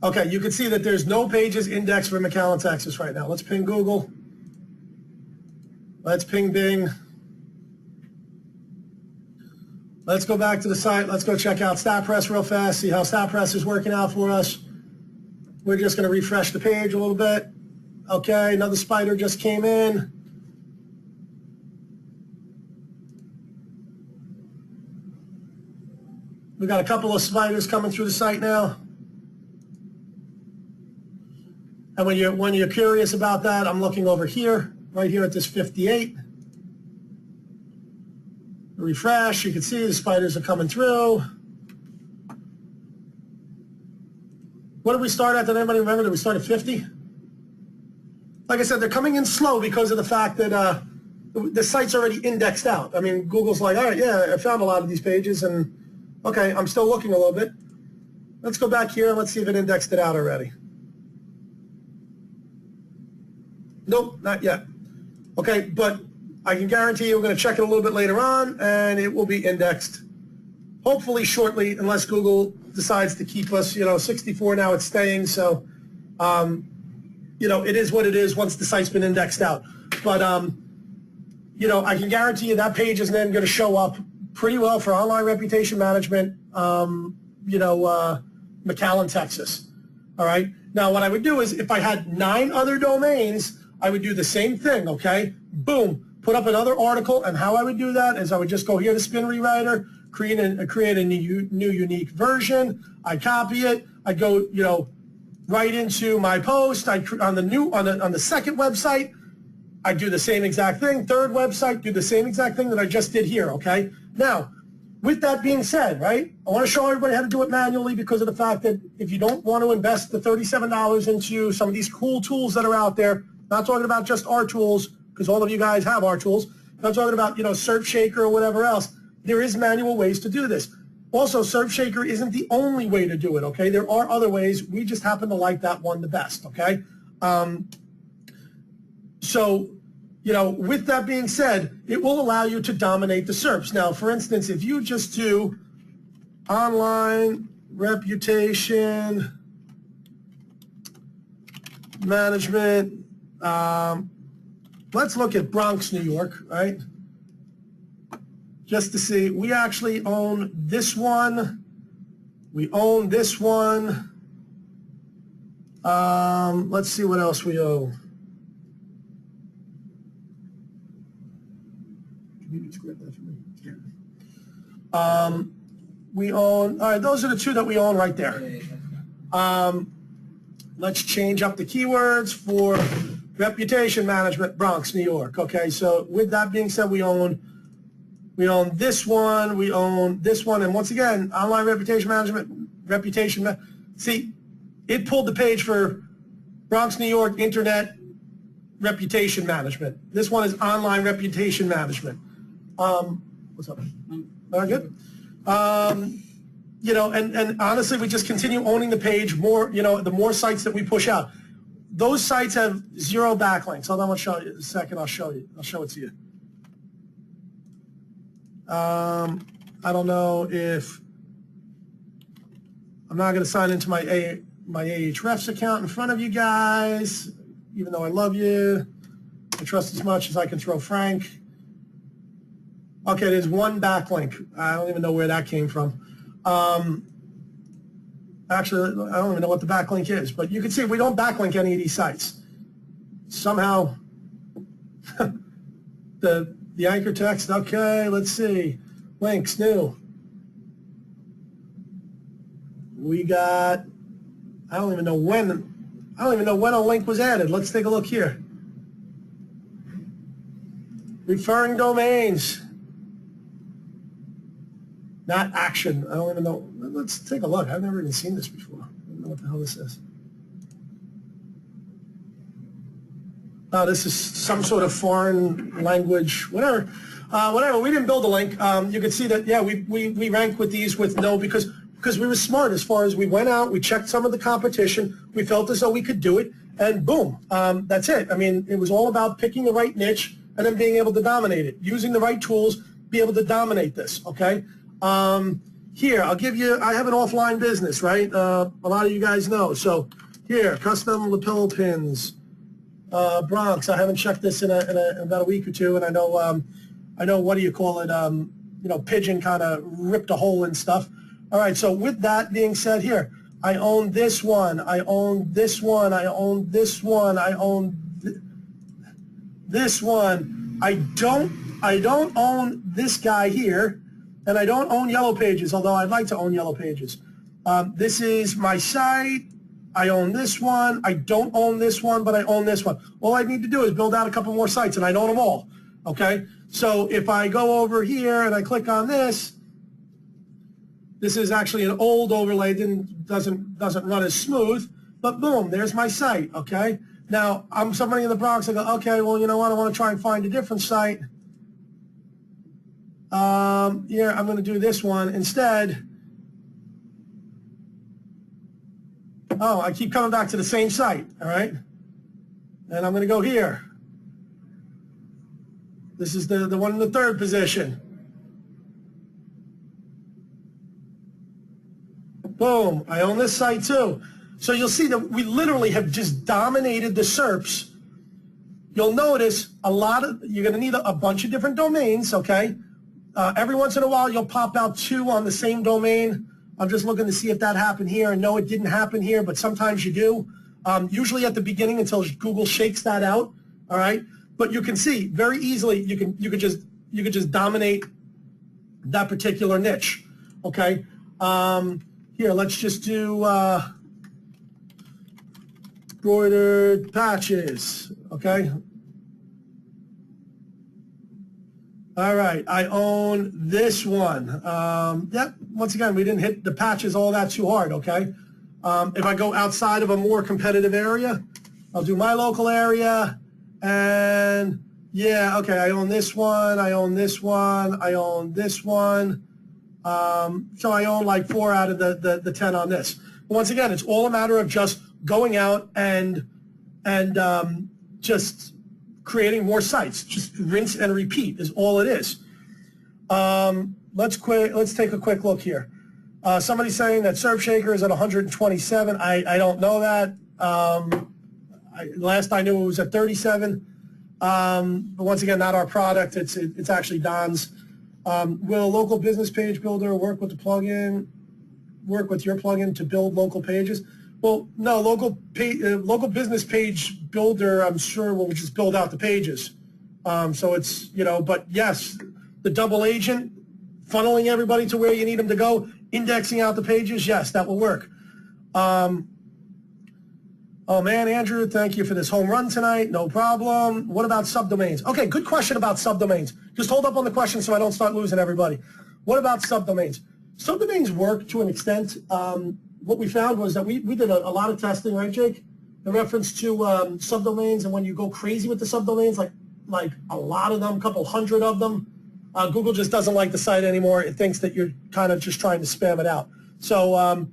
Okay, you can see that there's no pages indexed for McAllen, Texas right now. Let's ping Google. Let's ping Bing. Let's go back to the site. Let's go check out StatPress real fast, see how StatPress is working out for us. We're just going to refresh the page a little bit. Okay, another spider just came in. We've got a couple of spiders coming through the site now. And when you're curious about that, I'm looking over here, right here at this 58. Refresh, you can see the spiders are coming through. What did we start at? Did anybody remember? Did we start at 50? Like I said, they're coming in slow because of the fact that the site's already indexed out. I mean, Google's like, all right, yeah, I found a lot of these pages, and okay, I'm still looking a little bit. Let's go back here and let's see if it indexed it out already. Nope, not yet. Okay, but I can guarantee you we're going to check it a little bit later on, and it will be indexed hopefully shortly, unless Google decides to keep us, 64 now it's staying, so, it is what it is once the site's been indexed out. But, I can guarantee you that page is then going to show up pretty well for online reputation management, McAllen, Texas. All right? Now, what I would do is if I had 9 other domains, I would do the same thing, okay? Boom, put up another article, and how I would do that is I would just go here to Spin Rewriter, create a new unique version. I copy it. I go, right into my post. On the second website, I do the same exact thing. Third website, do the same exact thing that I just did here, okay? Now, with that being said, right, I want to show everybody how to do it manually because of the fact that if you don't want to invest the $37 into some of these cool tools that are out there, not talking about just our tools, because all of you guys have our tools. I'm talking about, Serpshaker or whatever else. There is manual ways to do this. Also, Serpshaker isn't the only way to do it, okay? There are other ways. We just happen to like that one the best, okay? With that being said, it will allow you to dominate the SERPs. Now, for instance, if you just do online reputation management, let's look at Bronx, New York, right? Just to see, we actually own this one. We own this one. Let's see what else we own. We own, all right, those are the 2 that we own right there. Let's change up the keywords for Reputation management, Bronx, New York. Okay, so with that being said, we own this one, we own this one, and once again, online reputation management, see, it pulled the page for Bronx, New York, internet reputation management. This one is online reputation management. What's up? All good? You know, and honestly, we just continue owning the page more, you know, the more sites that we push out. Those sites have 0 backlinks. Hold on, I'll show you in a second. I'll show it to you. I don't know if I'm not going to sign into my Ahrefs account in front of you guys, even though I love you. I trust as much as I can throw Frank. Okay, there's 1 backlink. I don't even know where that came from. Actually, I don't even know what the backlink is, but you can see we don't backlink any of these sites. Somehow, the anchor text, okay, let's see. Links, new. We got, I don't even know when a link was added. Let's take a look here. Referring domains. Not action. I don't even know. Let's take a look. I've never even seen this before. I don't know what the hell this is. Oh, this is some sort of foreign language, whatever. Whatever. We didn't build a link. You can see that, yeah, we ranked with these with no because we were smart as far as we went out, we checked some of the competition, we felt as though we could do it, and boom, that's it. I mean, it was all about picking the right niche and then being able to dominate it, using the right tools, be able to dominate this, okay? Here, I'll give you, I have an offline business, right? A lot of you guys know. So here, custom lapel pins, Bronx. I haven't checked this in about a week or two, and I know, what do you call it? You know, Pigeon kind of ripped a hole in stuff. All right, so with that being said here, I own this one, I own this one, I own this one, I own this one. I don't own this guy here. And I don't own Yellow Pages, although I'd like to own Yellow Pages. This is my site. I own this one. I don't own this one, but I own this one. All I need to do is build out a couple more sites, and I own them all, okay? So if I go over here and I click on this, this is actually an old overlay, doesn't run as smooth, but boom, there's my site, okay? Now, I'm somebody in the Bronx, I go, okay, well, you know what, I want to try and find a different site. Here, I'm going to do this one instead. Oh, I keep coming back to the same site, all right? And I'm going to go here. This is the one in the 3rd position. Boom, I own this site too. So you'll see that we literally have just dominated the SERPs. You'll notice you're going to need a bunch of different domains, okay? Every once in a while, you'll pop out 2 on the same domain. I'm just looking to see if that happened here. And no, it didn't happen here, but sometimes you do. Usually at the beginning until Google shakes that out, all right? But you can see very easily, you could just dominate that particular niche, okay? Here, let's just do embroidered patches, okay? All right, I own this one. Yep, once again, we didn't hit the patches all that too hard, okay? If I go outside of a more competitive area, I'll do my local area, and yeah, okay, I own this one, I own this one, I own this one. So I own like 4 out of the 10 on this. But once again, it's all a matter of just going out and just creating more sites. Just rinse and repeat is all it is. Let's take a quick look here. Somebody's saying that Surfshaker is at 127. I don't know that. Last I knew it was at 37. But once again, not our product. It's actually Don's. Will a local business page builder work with your plugin to build local pages? Well, no, local business page builder, I'm sure, will just build out the pages. So it's, but yes, the double agent, funneling everybody to where you need them to go, indexing out the pages, yes, that will work. Oh, man, Andrew, thank you for this home run tonight. No problem. What about subdomains? Okay, good question about subdomains. Just hold up on the question so I don't start losing everybody. What about subdomains? Subdomains work to an extent. What we found was that we did a lot of testing, right, Jake, in reference to subdomains, and when you go crazy with the subdomains, like a lot of them, a couple hundred of them, Google just doesn't like the site anymore. It thinks that you're kind of just trying to spam it out. So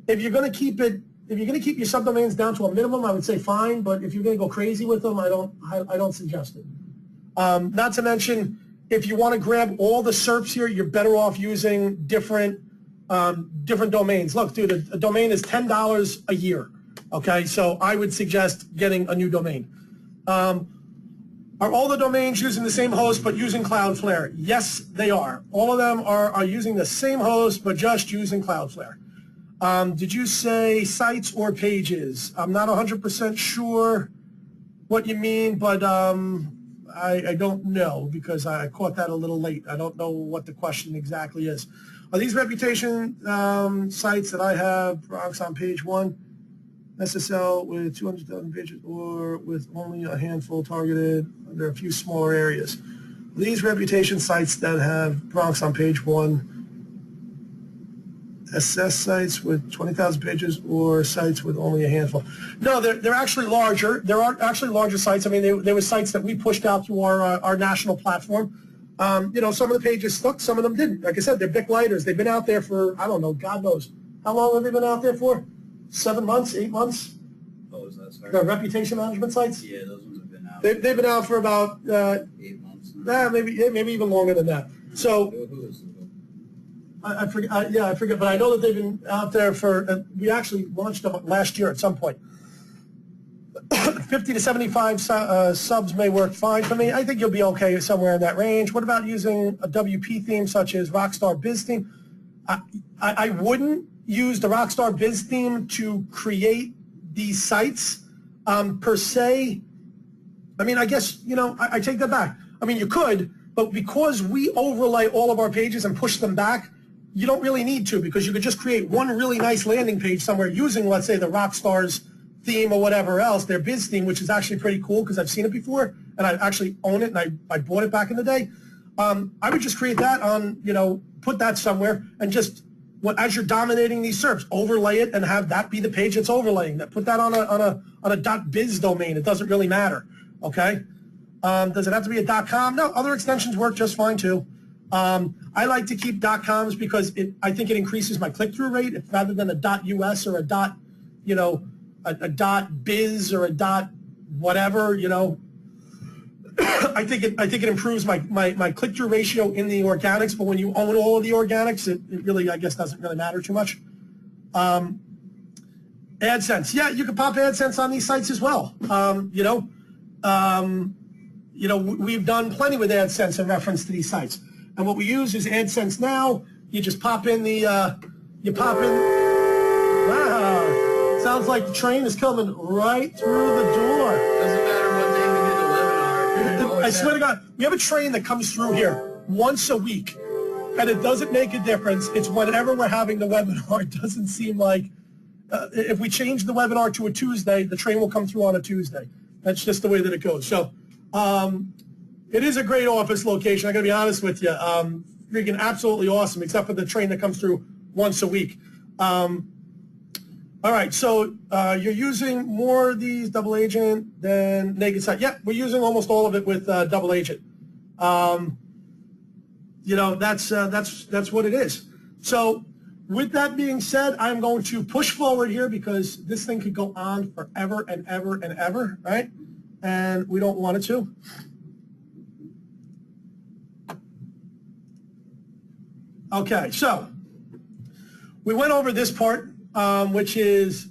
if you're going to keep your subdomains down to a minimum, I would say fine. But if you're going to go crazy with them, I don't suggest it. Not to mention, if you want to grab all the SERPs here, you're better off using different domains. Look, dude, a domain is $10 a year. Okay, so I would suggest getting a new domain. Are all the domains using the same host but using Cloudflare? Yes, they are. All of them are using the same host but just using Cloudflare. Did you say sites or pages? I'm not 100% sure what you mean, but I don't know because I caught that a little late. I don't know what the question exactly is. Are these reputation sites that I have, Bronx on page 1, SSL with 200,000 pages or with only a handful targeted under a few smaller areas? These reputation sites that have Bronx on page 1, SS sites with 20,000 pages or sites with only a handful? No, they're actually larger. There are actually larger sites. I mean, there were sites that we pushed out through our national platform. Some of the pages stuck, some of them didn't. Like I said, they're big lighters. They've been out there for, I don't know, God knows. How long have they been out there for? 7 months, 8 months? What was that, sorry? The reputation management sites? Yeah, those ones have been out. They've been out for about 8 months now. maybe even longer than that. So Who is it? I forget. I forget, but I know that they've been out there for. We actually launched them last year at some point. 50 to 75 subs may work fine for me. I think you'll be okay somewhere in that range. What about using a WP theme such as Rockstar Biz theme? I wouldn't use the Rockstar Biz theme to create these sites per se. I mean, I guess, I take that back. I mean, you could, but because we overlay all of our pages and push them back, you don't really need to, because you could just create one really nice landing page somewhere using, let's say, the Rockstar's theme or whatever else, their Biz theme, which is actually pretty cool because I've seen it before and I actually own it and I bought it back in the day. I would just create that on, put that somewhere and just, as you're dominating these SERPs, overlay it and have that be the page that's overlaying that. Put that on a .biz domain. It doesn't really matter. Okay. Does it have to be a .com? No, other extensions work just fine too. I like to keep .coms because I think it increases my click-through rate rather than a .us or a .biz or a .whatever. I think it improves my click-through ratio in the organics. But when you own all of the organics, it really, I guess, doesn't really matter too much. AdSense, yeah, you can pop AdSense on these sites as well. We've done plenty with AdSense in reference to these sites. And what we use is AdSense Now. You just pop in wow, sounds like the train is coming right through the door. Doesn't matter what day we do the webinar. I swear to God, we have a train that comes through here once a week, and it doesn't make a difference. It's whenever we're having the webinar. It doesn't seem like, if we change the webinar to a Tuesday, the train will come through on a Tuesday. That's just the way that it goes. So, it is a great office location. I got to be honest with you. Freaking absolutely awesome, except for the train that comes through once a week. All right, so you're using more of these double agent than naked site. Yeah, we're using almost all of it with double agent. That's what it is. So with that being said, I'm going to push forward here because this thing could go on forever and ever and ever, right? And we don't want it to. Okay, so we went over this part, which is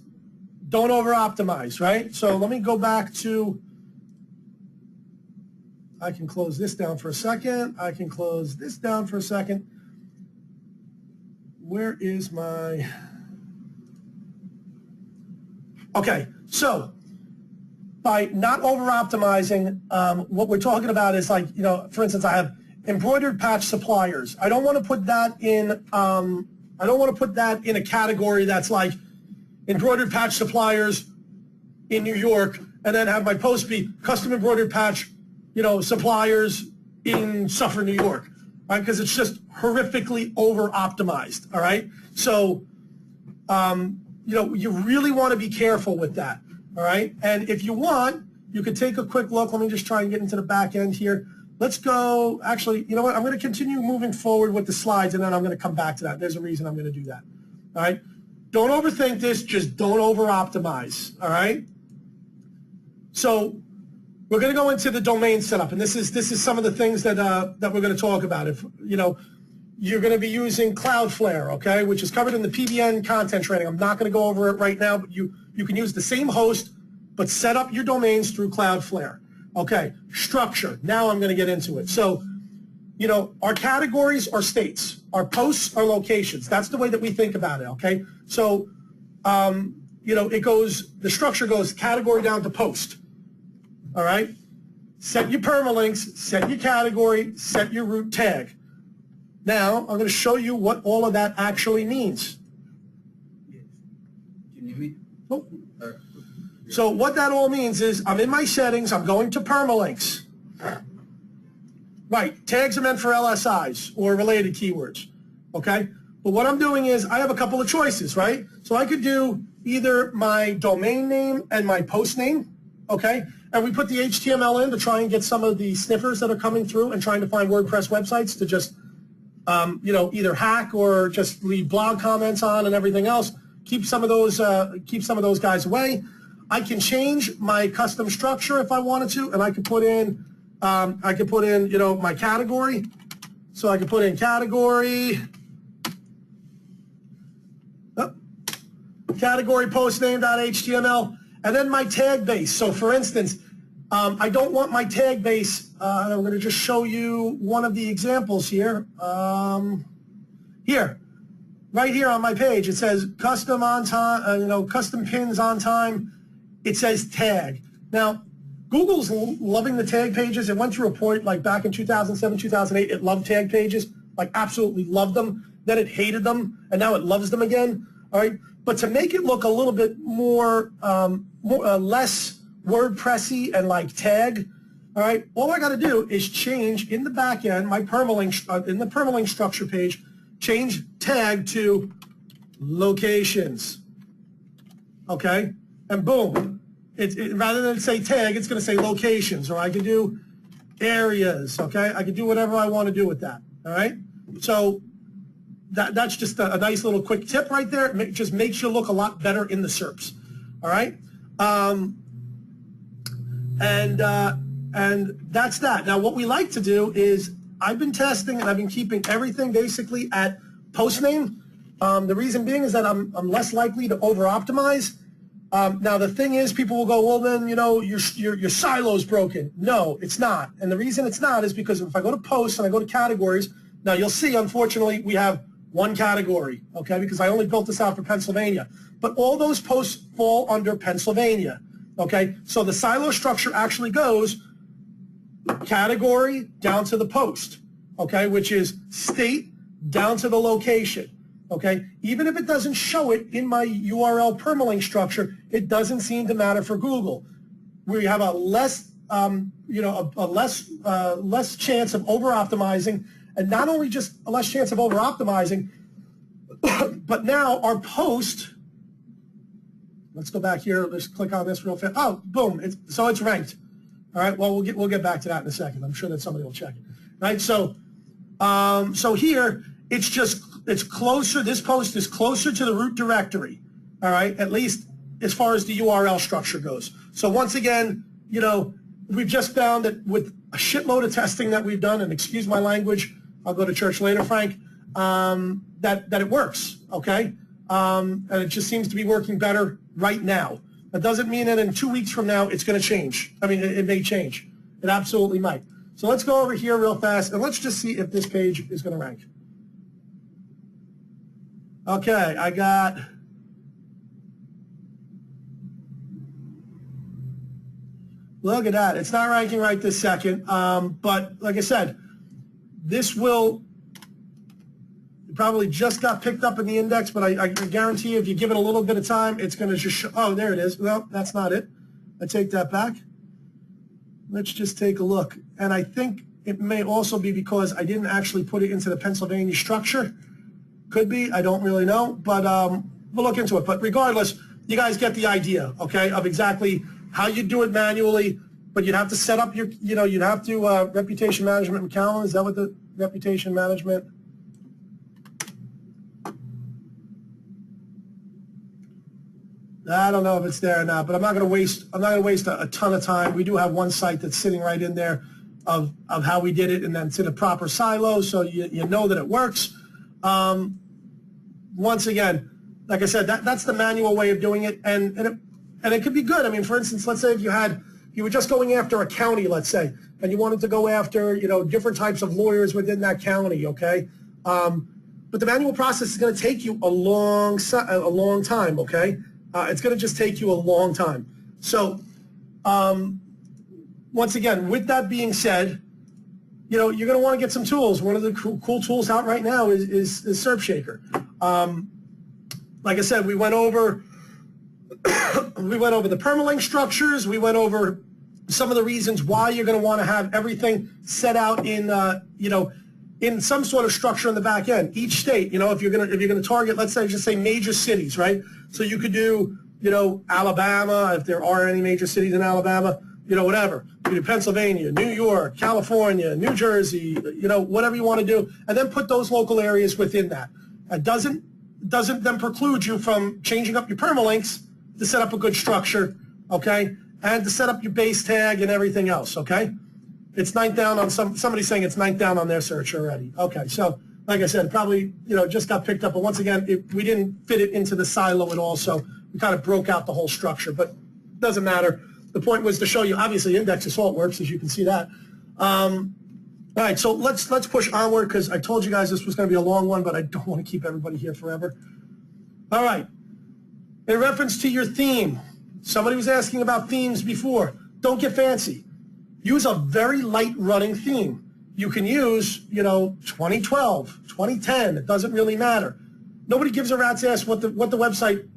don't over-optimize, right? So let me go back to, I can close this down for a second. I can close this down for a second. Where is my, okay, so by not over-optimizing, what we're talking about is like, for instance, I have embroidered patch suppliers. I don't want to put that in, a category that's like embroidered patch suppliers in New York, and then have my post be custom embroidered patch, suppliers in Suffern, New York, right? Because it's just horrifically over optimized, all right? So, you really want to be careful with that, all right? And if you want, you could take a quick look. Let me just try and get into the back end here. Let's go, actually, you know what? I'm going to continue moving forward with the slides, and then I'm going to come back to that. There's a reason I'm going to do that, all right? Don't overthink this. Just don't over-optimize, all right? So we're going to go into the domain setup, and this is some of the things that we're going to talk about. If you're going to be using Cloudflare, okay, which is covered in the PBN content training. I'm not going to go over it right now, but you can use the same host, but set up your domains through Cloudflare. Okay, structure. Now I'm going to get into it. So, our categories are states. Our posts are locations. That's the way that we think about it, okay? So, the structure goes category down to post. All right? Set your permalinks, set your category, set your root tag. Now, I'm going to show you what all of that actually means. Do you need me? Oh. So what that all means is I'm in my settings, I'm going to permalinks. Right, tags are meant for LSIs or related keywords, okay? But what I'm doing is I have a couple of choices, right? So I could do either my domain name and my post name, okay? And we put the HTML in to try and get some of the sniffers that are coming through and trying to find WordPress websites to just, either hack or just leave blog comments on and everything else. Keep some of those guys away. I can change my custom structure if I wanted to, and I could put in, my category. So I could put in category, category postname.html, and then my tag base. So for instance, I don't want my tag base, I'm going to just show you one of the examples here. Here, right here on my page, it says custom on time, custom pins on time. It says tag. Now, Google's loving the tag pages. It went through a point like back in 2007, 2008, it loved tag pages, like absolutely loved them. Then it hated them, and now it loves them again, all right? But to make it look a little bit more, less WordPressy and like tag, all right, all I got to do is change in the back end, my permalink, in the permalink structure page, change tag to locations, okay? And boom, rather than say tag, it's going to say locations, or I can do areas, okay? I can do whatever I want to do with that, all right? So that's just a nice little quick tip right there. It just makes you look a lot better in the SERPs, all right? And that's that. Now, what we like to do is I've been testing and I've been keeping everything basically at post name. The reason being is that I'm less likely to over-optimize. Now, the thing is, people will go, well, then, your silo's broken. No, it's not. And the reason it's not is because if I go to posts and I go to categories, now you'll see, unfortunately, we have one category, okay, because I only built this out for Pennsylvania. But all those posts fall under Pennsylvania, okay? So the silo structure actually goes category down to the post, okay, which is state down to the location. Okay, even if it doesn't show it in my URL permalink structure, it doesn't seem to matter for Google. We have a less, less chance of over-optimizing, and not only just a less chance of over-optimizing, but now our post. Let's go back here. Let's click on this real fast. Oh, boom! So it's ranked. All right. Well, we'll get back to that in a second. I'm sure that somebody will check it. Right. So, so here it's closer, this post is closer to the root directory, all right, at least as far as the URL structure goes. So once again, we've just found that with a shitload of testing that we've done, and excuse my language, I'll go to church later, Frank, that it works, okay? And it just seems to be working better right now. That doesn't mean that in 2 weeks from now it's going to change. I mean, it may change. It absolutely might. So let's go over here real fast, and let's just see if this page is going to rank. Okay, I got, look at that. It's not ranking right this second, but like I said, this will probably just got picked up in the index, but I guarantee you if you give it a little bit of time, it's going to just show. Oh, there it is. Well, that's not it. I take that back. Let's just take a look. And I think it may also be because I didn't actually put it into the Pennsylvania structure. Could be. I don't really know, but we'll look into it. But regardless, you guys get the idea, okay, of exactly how you do it manually, but you'd have to set up your, you'd have to, reputation management McAllen, is that what the reputation management? I don't know if it's there or not, but I'm not going to waste a ton of time. We do have one site that's sitting right in there of how we did it, and then it's in a proper silo, so you know that it works. Once again, like I said, that's the manual way of doing it, and it could be good. I mean, for instance, let's say if you were just going after a county, let's say, and you wanted to go after, different types of lawyers within that county, okay? But the manual process is going to take you a long time, okay? It's going to just take you a long time. So, once again, with that being said, you're going to want to get some tools. One of the cool tools out right now is Serppshaker. Like I said, we went over the permalink structures. We went over some of the reasons why you're going to want to have everything set out in in some sort of structure in the back end. Each state, if you're going to target, let's say, just say major cities, right? So you could do, Alabama, if there are any major cities in Alabama, whatever. You could do Pennsylvania, New York, California, New Jersey, whatever you want to do, and then put those local areas within that. It doesn't then preclude you from changing up your permalinks to set up a good structure, okay, and to set up your base tag and everything else, okay? It's ninth down on somebody's saying it's ninth down on their search already. Okay, so like I said, probably just got picked up, but once again, we didn't fit it into the silo at all, so we kind of broke out the whole structure, but it doesn't matter. The point was to show you, obviously, index assault works, as you can see that. All right, so let's push onward because I told you guys this was going to be a long one, but I don't want to keep everybody here forever. All right, in reference to your theme, somebody was asking about themes before. Don't get fancy. Use a very light running theme. You can use, 2012, 2010. It doesn't really matter. Nobody gives a rat's ass what the website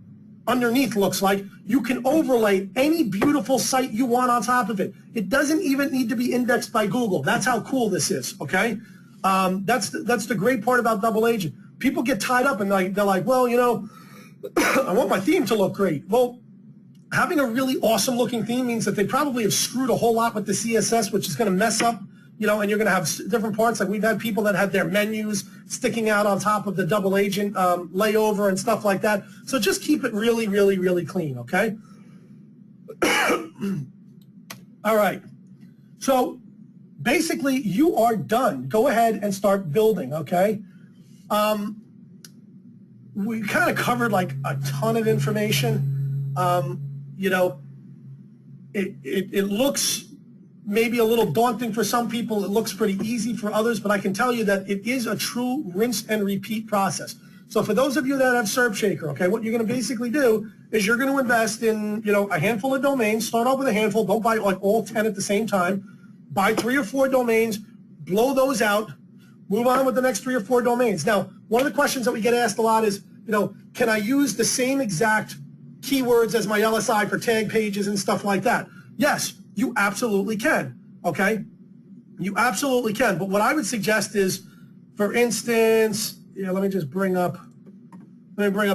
underneath looks like. You can overlay any beautiful site you want on top of it. It doesn't even need to be indexed by Google. That's how cool this is, okay? That's the great part about double agent. People get tied up and they're like, well, I want my theme to look great. Well, having a really awesome looking theme means that they probably have screwed a whole lot with the CSS, which is going to mess up, and you're going to have different parts. Like we've had people that had their menus sticking out on top of the double agent layover and stuff like that. So just keep it really, really, really clean, okay? All right. So basically you are done. Go ahead and start building, okay? We kind of covered like a ton of information. It looks maybe a little daunting for some people. It looks pretty easy for others, but I can tell you that it is a true rinse and repeat process. So for those of you that have Serppshaker, okay, what you're going to basically do is you're going to invest in, a handful of domains. Start off with a handful. Don't buy like all 10 at the same time. Buy 3 or 4 domains, blow those out, move on with the next 3 or 4 domains. Now, one of the questions that we get asked a lot is, can I use the same exact keywords as my LSI for tag pages and stuff like that? Yes, you absolutely can, okay? You absolutely can. But what I would suggest is, for instance, let me bring up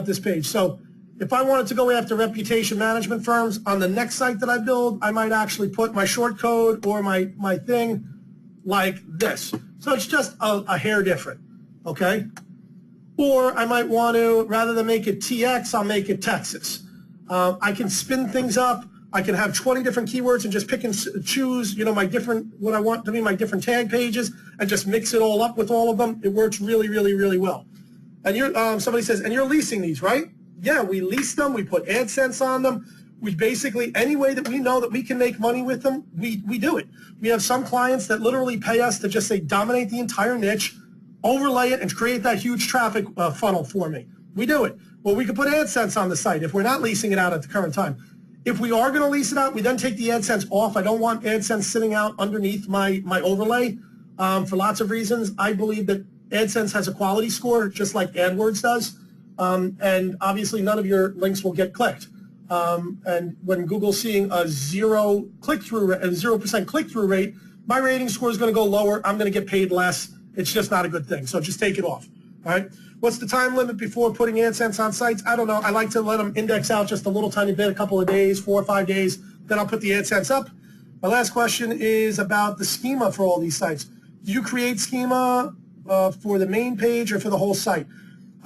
this page. So if I wanted to go after reputation management firms, on the next site that I build, I might actually put my short code or my thing like this. So it's just a hair different, okay? Or I might want to, rather than make it TX, I'll make it Texas. I can spin things up. I can have 20 different keywords and just pick and choose, what I want to be my different tag pages and just mix it all up with all of them. It works really, really, really well. And somebody says, and you're leasing these, right? Yeah, we lease them. We put AdSense on them. We basically, any way that we know that we can make money with them, we do it. We have some clients that literally pay us to just say, dominate the entire niche, overlay it, and create that huge traffic funnel for me. We do it. Well, we could put AdSense on the site if we're not leasing it out at the current time. If we are going to lease it out, we then take the AdSense off. I don't want AdSense sitting out underneath my overlay for lots of reasons. I believe that AdSense has a quality score, just like AdWords does, and obviously none of your links will get clicked. And when Google's seeing a 0% click-through rate, my rating score is going to go lower. I'm going to get paid less. It's just not a good thing. So just take it off. All right. What's the time limit before putting AdSense on sites? I don't know. I like to let them index out just a little tiny bit, a couple of days, 4 or 5 days. Then I'll put the AdSense up. My last question is about the schema for all these sites. Do you create schema for the main page or for the whole site?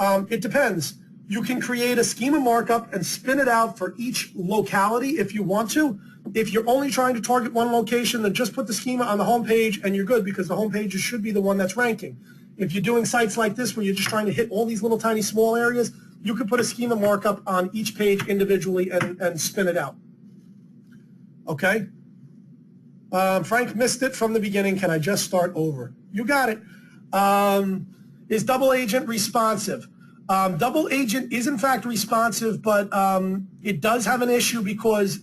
It depends. You can create a schema markup and spin it out for each locality if you want to. If you're only trying to target one location, then just put the schema on the home page and you're good, because the home page should be the one that's ranking. If you're doing sites like this where you're just trying to hit all these little tiny small areas, you can put a schema markup on each page individually and spin it out. Okay? Frank missed it from the beginning. Can I just start over? You got it. Is double agent responsive? Double agent is in fact responsive, but it does have an issue because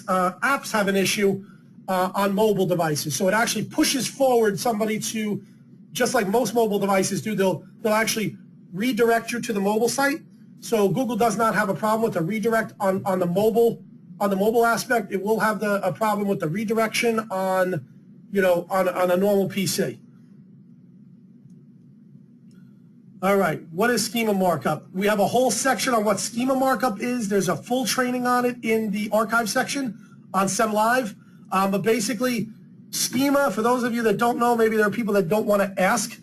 apps have an issue on mobile devices. So it actually pushes forward somebody to, just like most mobile devices do, they'll actually redirect you to the mobile site. So Google does not have a problem with the redirect on the mobile aspect. It will have a problem with the redirection on a normal PC. All right, what is schema markup? We have a whole section on what schema markup is. There's a full training on it in the archive section on Sem Live. But basically, schema, for those of you that don't know, maybe there are people that don't want to ask.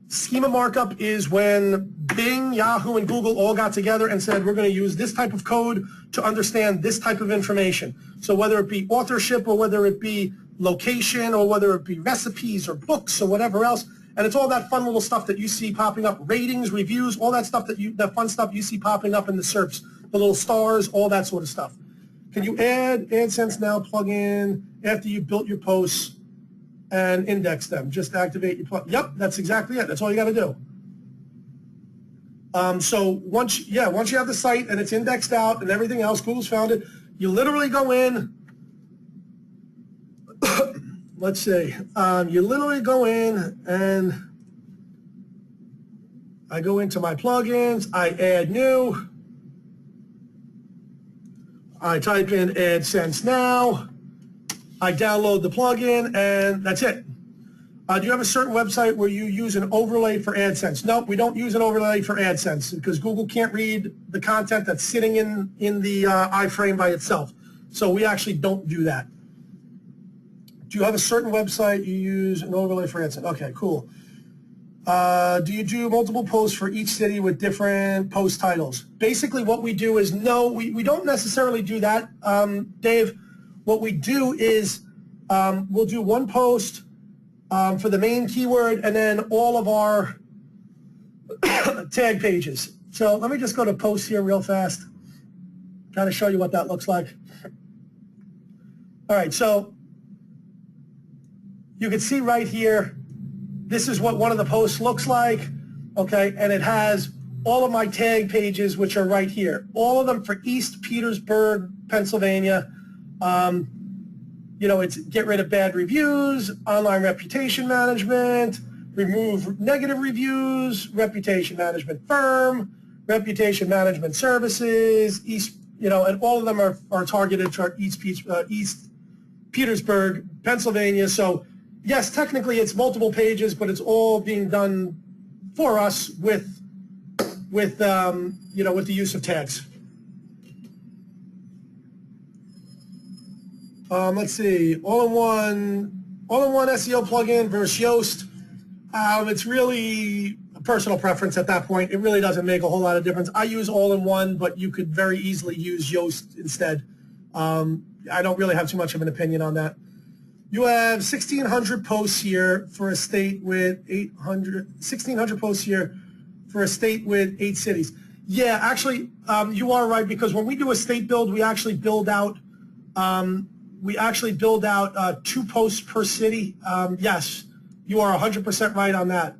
Schema markup is when Bing, Yahoo, and Google all got together and said, we're going to use this type of code to understand this type of information. So whether it be authorship or whether it be location or whether it be recipes or books or whatever else, and it's all that fun little stuff that you see popping up, ratings, reviews, all that stuff that fun stuff you see popping up in the SERPs, the little stars, all that sort of stuff. Can you add AdSense Now plugin after you built your posts and index them? Just activate your plugin. Yep, that's exactly it. That's all you got to do. So once you have the site and it's indexed out and everything else, Google's found it, you literally go in. Let's see. You literally go in and I go into my plugins. I add new. I type in AdSense Now. I download the plugin, and that's it. Do you have a certain website where you use an overlay for AdSense? Nope, we don't use an overlay for AdSense because Google can't read the content that's sitting in the iframe by itself. So we actually don't do that. Do you have a certain website you use an overlay for AdSense? Okay, cool. Do you do multiple posts for each city with different post titles? Basically what we do is, no, we don't necessarily do that, Dave. What we do is we'll do one post for the main keyword and then all of our tag pages. So let me just go to posts here real fast, kind of show you what that looks like. All right, so you can see right here, this is what one of the posts looks like, okay, and it has all of my tag pages, which are right here, all of them for East Petersburg, Pennsylvania. It's get rid of bad reviews, online reputation management, remove negative reviews, reputation management firm, reputation management services, and all of them are targeted to East Petersburg, Pennsylvania. So yes, technically it's multiple pages, but it's all being done for us with the use of tags. Let's see, all-in-one SEO plugin versus Yoast. It's really a personal preference at that point. It really doesn't make a whole lot of difference. I use all-in-one, but you could very easily use Yoast instead. I don't really have too much of an opinion on that. You have 1,600 posts here for a state with 1,600 posts here for a state with 8 cities. Yeah, actually, you are right, because when we do a state build, we actually build out 2 posts per city. Yes, you are 100% right on that.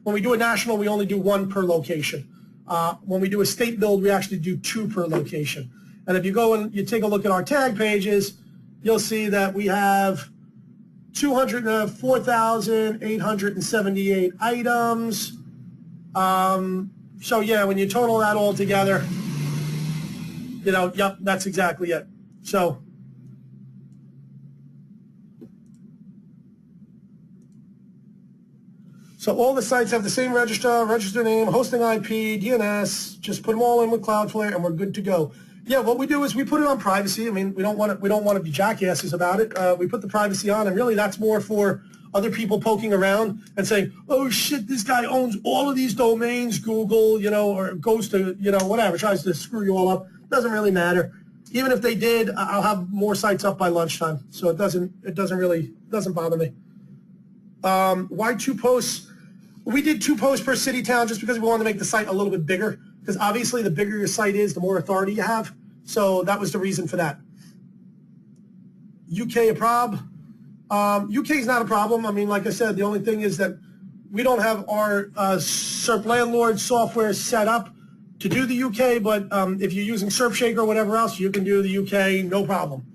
When we do a national, we only do 1 per location. When we do a state build, we actually do 2 per location. And if you go and you take a look at our tag pages, you'll see that we have 4,878 items. So yeah, when you total that all together, you know, yep, that's exactly it. So all the sites have the same register name, hosting IP, DNS. Just put them all in with Cloudflare, and we're good to go. Yeah, what we do is we put it on privacy. I mean, we don't want to be jackasses about it. We put the privacy on, and really that's more for other people poking around and saying, oh shit, this guy owns all of these domains, Google, you know, or goes to, you know, whatever, tries to screw you all up. Doesn't really matter. Even if they did, I'll have more sites up by lunchtime, so it doesn't bother me. Why 2 posts? We did 2 posts per city town just because we wanted to make the site a little bit bigger, because obviously the bigger your site is, the more authority you have. So that was the reason for that. UK a prob? UK is not a problem. I mean, like I said, the only thing is that we don't have our Serp landlord software set up to do the UK, but if you're using Serpshaker or whatever else, you can do the UK, no problem.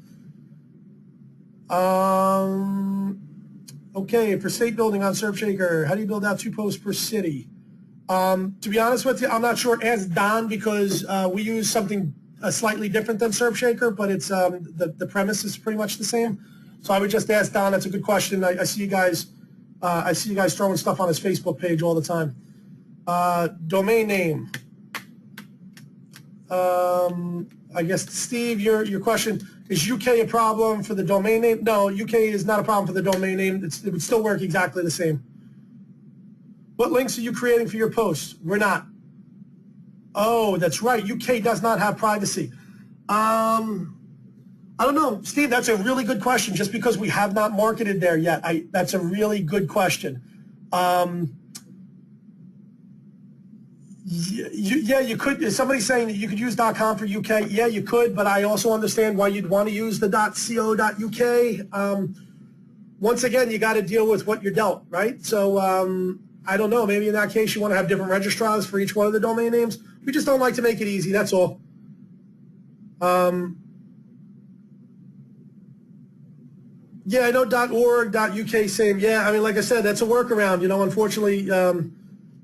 Okay, for state building on Serpshaker, how do you build out 2 posts per city? To be honest with you, I'm not sure. Ask Don, because we use something slightly different than Serpshaker, but it's the premise is pretty much the same. So I would just ask Don. That's a good question. I see you guys. I see you guys throwing stuff on his Facebook page all the time. Domain name. I guess Steve, your question is UK a problem for the domain name? No, UK is not a problem for the domain name. It would still work exactly the same. What links are you creating for your posts? We're not. Oh, that's right. UK does not have privacy. I don't know, Steve. That's a really good question. Just because we have not marketed there yet, that's a really good question. Yeah, you could. Somebody's saying that you could use .com for UK. Yeah, you could, but I also understand why you'd want to use the .co.uk. Once again, you got to deal with what you're dealt, right? So I don't know. Maybe in that case, you want to have different registrars for each one of the domain names. We just don't like to make it easy. That's all. Yeah, I know .org, .uk, same. Yeah, I mean, like I said, that's a workaround. You know, unfortunately,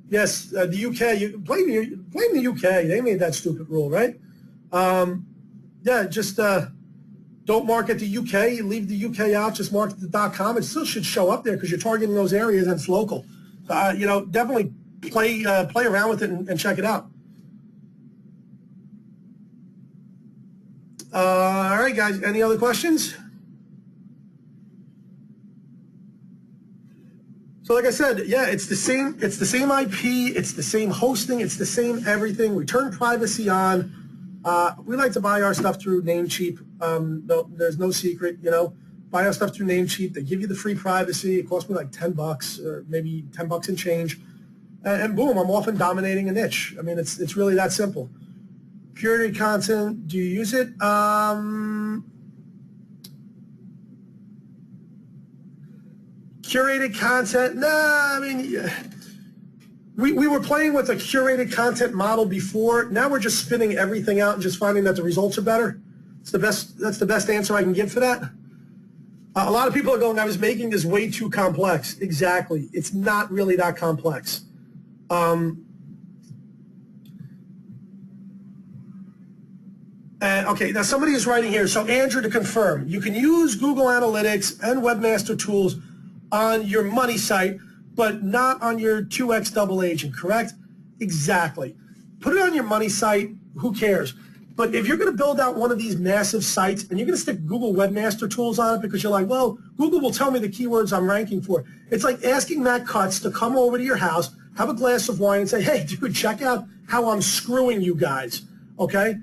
yes, the UK. You blame the UK. They made that stupid rule, right? Yeah, just don't market the UK. You leave the UK out. Just market the .com. It still should show up there because you're targeting those areas and it's local. You know, definitely play around with it and check it out. All right, guys. Any other questions? So like I said, yeah, it's the same IP, it's the same hosting, it's the same everything. We turn privacy on. We like to buy our stuff through Namecheap. No, there's no secret, you know. Buy our stuff through Namecheap. They give you the free privacy. It costs me like $10 or maybe $10 and change. And boom, I'm off and dominating a niche. I mean, it's really that simple. Curated content, do you use it? Curated content, nah, I mean, we were playing with a curated content model before. Now we're just spinning everything out and just finding that the results are better. That's the best answer I can give for that. A lot of people are going, I was making this way too complex. Exactly. It's not really that complex. Okay, now somebody is writing here. So Andrew, to confirm, you can use Google Analytics and Webmaster Tools on your money site, but not on your 2x double agent, correct? Exactly. Put it on your money site, who cares? But if you're going to build out one of these massive sites and you're going to stick Google Webmaster Tools on it because you're like, well, Google will tell me the keywords I'm ranking for. It's like asking Matt Cutts to come over to your house, have a glass of wine and say, hey, dude, check out how I'm screwing you guys, okay?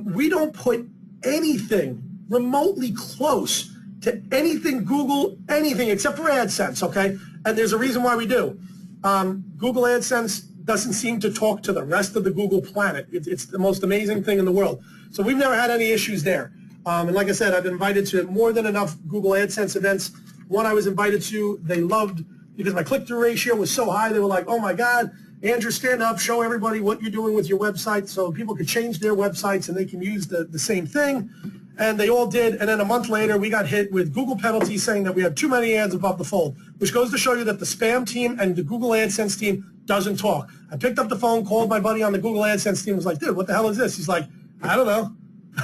We don't put anything remotely close to anything Google, anything except for AdSense, okay? And there's a reason why we do. Google AdSense doesn't seem to talk to the rest of the Google planet. It's the most amazing thing in the world. So we've never had any issues there. And like I said, I've been invited to more than enough Google AdSense events. One I was invited to, they loved, because my click-through ratio was so high, they were like, oh my God, Andrew, stand up, show everybody what you're doing with your website so people could change their websites and they can use the same thing. and they all did. And then a month later, we got hit with Google penalties saying that we had too many ads above the fold, which goes to show you that the spam team and the Google AdSense team doesn't talk. I picked up the phone, called my buddy on the Google AdSense team, was like, dude, what the hell is this? He's like, I don't know.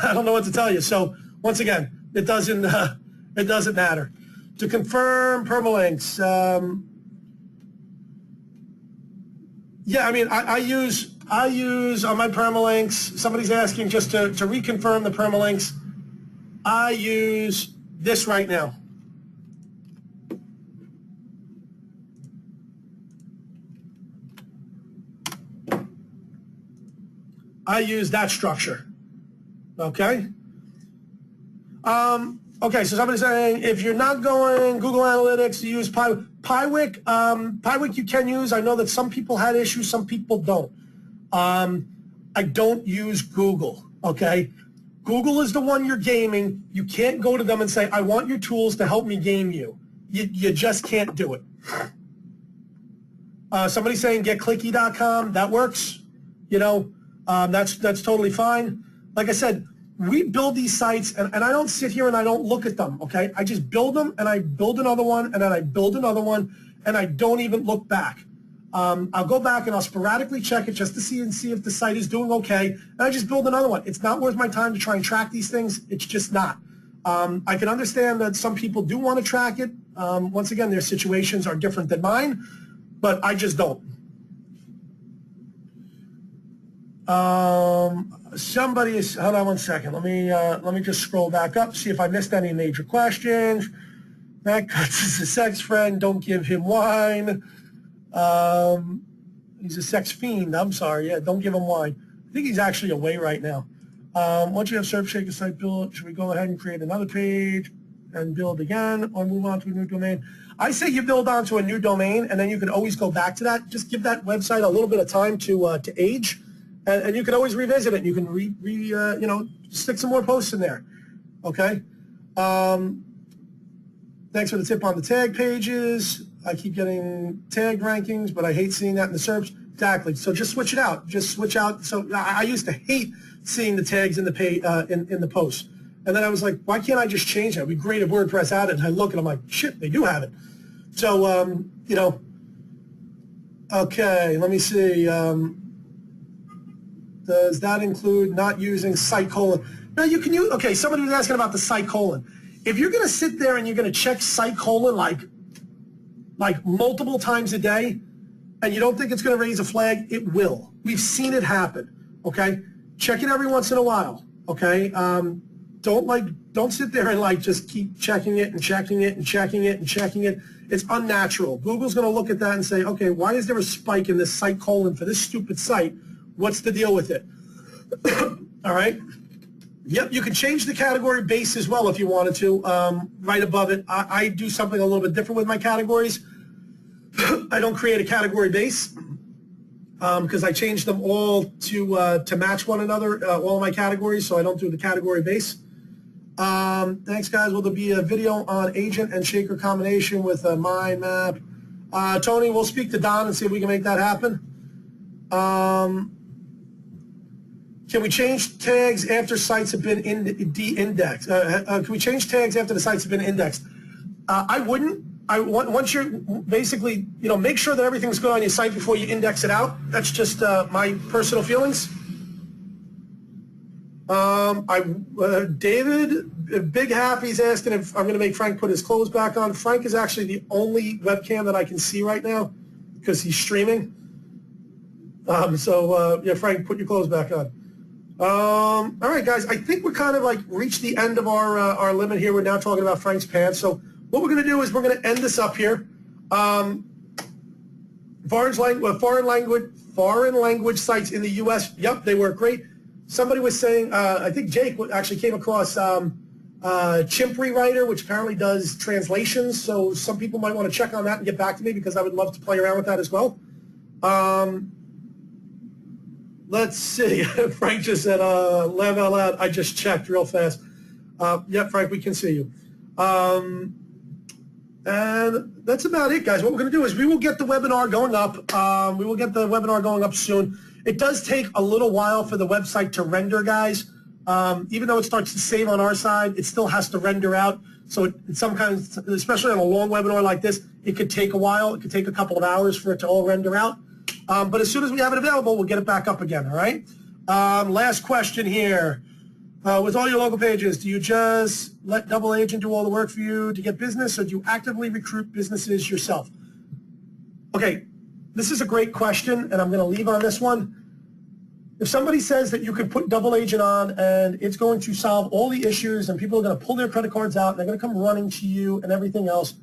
I don't know what to tell you. So once again, it doesn't matter. To confirm permalinks, yeah, I mean, I use on my permalinks, somebody's asking just to reconfirm the permalinks, I use this right now. I use that structure, okay? Okay, so somebody's saying, if you're not going Google Analytics, you use Piwik. Piwik you can use. I know that some people had issues, some people don't. I don't use Google, okay? Google is the one you're gaming. You can't go to them and say, I want your tools to help me game you. You just can't do it. Somebody's saying getclicky.com. That works. You know, that's totally fine. Like I said, we build these sites, and I don't sit here and I don't look at them, okay? I just build them, and I build another one, and then I build another one, and I don't even look back. I'll go back and I'll sporadically check it just to see if the site is doing okay, and I just build another one. It's not worth my time to try and track these things. It's just not. I can understand that some people do want to track it. Once again, their situations are different than mine, but I just don't. Somebody is, hold on one second. Let me just scroll back up, see if I missed any major questions. Matt Cuts is a sex friend. Don't give him wine. He's a sex fiend. I'm sorry. Yeah, don't give him wine. I think he's actually away right now. Once you have SerpShaker site built, should we go ahead and create another page and build again, or move on to a new domain? I say you build onto a new domain, and then you can always go back to that. Just give that website a little bit of time to age. And you can always revisit it. You can you know, stick some more posts in there. Okay. Thanks for the tip on the tag pages. I keep getting tag rankings, but I hate seeing that in the SERPs. Exactly. So just switch it out. Just switch out. So I used to hate seeing the tags in the in the posts, and then I was like, why can't I just change that? It'd be great if WordPress had it. And I look and I'm like, shit, they do have it. So you know. Okay. Let me see. Does that include not using site colon? No, you can use, okay, somebody was asking about the site colon. If you're going to sit there and you're going to check site colon like multiple times a day, and you don't think it's going to raise a flag, it will. We've seen it happen, okay? Check it every once in a while, okay? Don't sit there and just keep checking it and checking it and checking it and checking it. It's unnatural. Google's going to look at that and say, okay, why is there a spike in this site colon for this stupid site? What's the deal with it? All right. Yep, you can change the category base as well if you wanted to, right above it. I do something a little bit different with my categories. I don't create a category base because I change them all to match one another, all of my categories, so I don't do the category base. Thanks, guys. Will there be a video on agent and shaker combination with a mind map? Tony, we'll speak to Don and see if we can make that happen. Can we change tags after sites have been de-indexed? Can we change tags after the sites have been indexed? I wouldn't. Once you're basically, you know, make sure that everything's good on your site before you index it out. That's just my personal feelings. David, Big Happy's asking if I'm going to make Frank put his clothes back on. Frank is actually the only webcam that I can see right now because he's streaming. Yeah, Frank, put your clothes back on. All right, guys, I think we're kind of reached the end of our limit here. We're now talking about Frank's pants. So what we're going to do is we're going to end this up here. Foreign language sites in the U.S., yep, they work great. Somebody was saying, I think Jake actually came across Chimp Rewriter, which apparently does translations. So some people might want to check on that and get back to me because I would love to play around with that as well. Let's see. Frank just said, laugh out loud. I just checked real fast. Yep, Frank, we can see you. And that's about it, guys. What we're going to do is we will get the webinar going up. We will get the webinar going up soon. It does take a little while for the website to render, guys. Even though it starts to save on our side, it still has to render out. So it sometimes, especially on a long webinar like this, it could take a while. It could take a couple of hours for it to all render out. But as soon as we have it available, we'll get it back up again, all right? Last question here. With all your local pages, do you just let double agent do all the work for you to get business, or do you actively recruit businesses yourself? Okay, this is a great question, and I'm going to leave on this one. If somebody says that you can put double agent on and it's going to solve all the issues and people are going to pull their credit cards out and they're going to come running to you and everything else,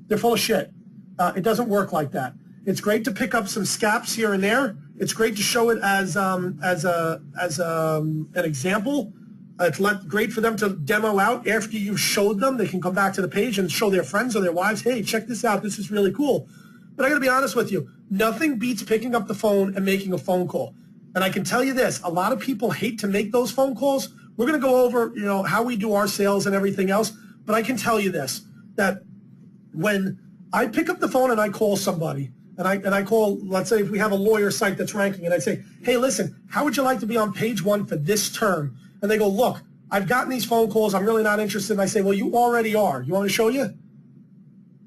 they're full of shit. It doesn't work like that. It's great to pick up some scaps here and there. It's great to show it as an example. It's great for them to demo out after you've showed them. They can come back to the page and show their friends or their wives, hey, check this out. This is really cool. But I got to be honest with you. Nothing beats picking up the phone and making a phone call. And I can tell you this, a lot of people hate to make those phone calls. We're going to go over, how we do our sales and everything else. But I can tell you this, that when I pick up the phone and I call somebody, and I call, let's say if we have a lawyer site that's ranking, and I say, hey, listen, how would you like to be on page 1 for this term? And they go, look, I've gotten these phone calls. I'm really not interested. And I say, well, you already are. You want to show you?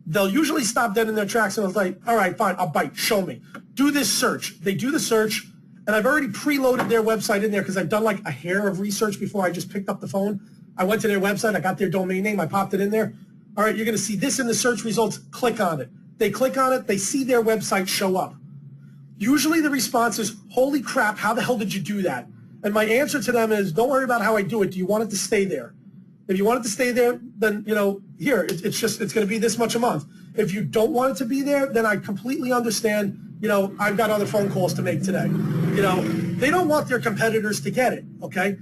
They'll usually stop dead in their tracks and it's like, all right, fine, I'll bite. Show me. Do this search. They do the search. And I've already preloaded their website in there because I've done like a hair of research before I just picked up the phone. I went to their website. I got their domain name. I popped it in there. All right, you're going to see this in the search results. Click on it. They click on it. They see their website show up. Usually the response is, holy crap, how the hell did you do that? And my answer to them is, don't worry about how I do it. Do you want it to stay there? If you want it to stay there, then, here, it's going to be this much a month. If you don't want it to be there, then I completely understand. I've got other phone calls to make today. They don't want their competitors to get it, okay?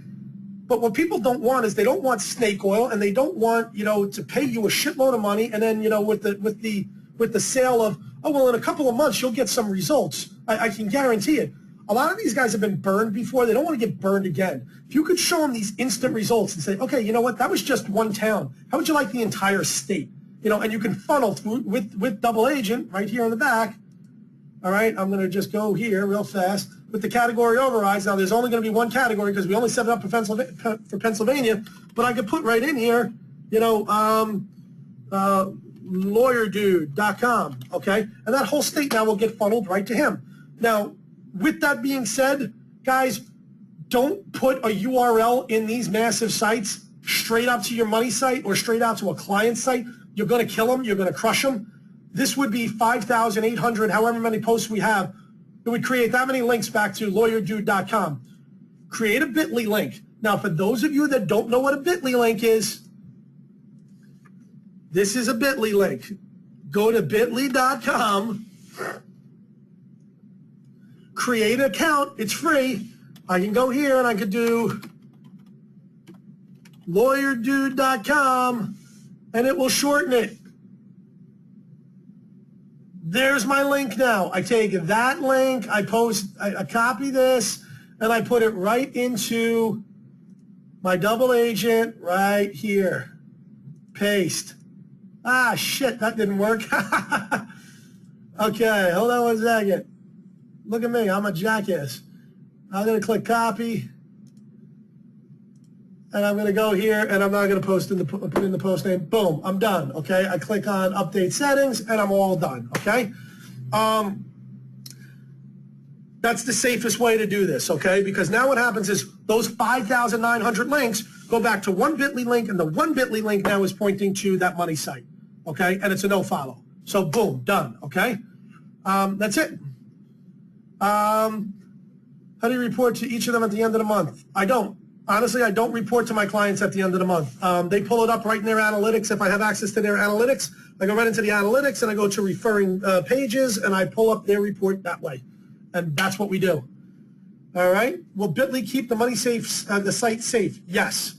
But what people don't want is they don't want snake oil, and they don't want, to pay you a shitload of money, and then, with the sale of, oh, well, in a couple of months you'll get some results. I can guarantee it. A lot of these guys have been burned before. They don't want to get burned again. If you could show them these instant results and say, okay, you know what? That was just one town. How would you like the entire state? And you can funnel through with double agent right here in the back. All right, I'm going to just go here real fast with the category overrides. Now, there's only going to be one category because we only set it up for Pennsylvania, but I could put right in here, lawyerdude.com, okay? And that whole state now will get funneled right to him. Now, with that being said, guys, don't put a URL in these massive sites straight up to your money site or straight out to a client site. You're going to kill them. You're going to crush them. This would be 5,800, however many posts we have. It would create that many links back to lawyerdude.com. Create a bit.ly link. Now, for those of you that don't know what a bit.ly link is, this is a bit.ly link. Go to bit.ly.com, create an account. It's free. I can go here and I could do lawyerdude.com, and it will shorten it. There's my link now. I take that link, I copy this, and I put it right into my double agent right here. Paste. Ah, shit, that didn't work. Okay, hold on one second. Look at me, I'm a jackass. I'm going to click copy. And I'm going to go here, and I'm not going to put in the post name. Boom, I'm done, okay? I click on update settings, and I'm all done, okay? That's the safest way to do this, okay? Because now what happens is those 5,900 links go back to one bit.ly link, and the one bit.ly link now is pointing to that money site, okay? And it's a no-follow. So boom, done, okay? That's it. How do you report to each of them at the end of the month? I don't. Honestly, I don't report to my clients at the end of the month. They pull it up right in their analytics. If I have access to their analytics, I go right into the analytics and I go to referring pages and I pull up their report that way. And that's what we do. All right? Will bit.ly keep the money safe, the site safe? Yes,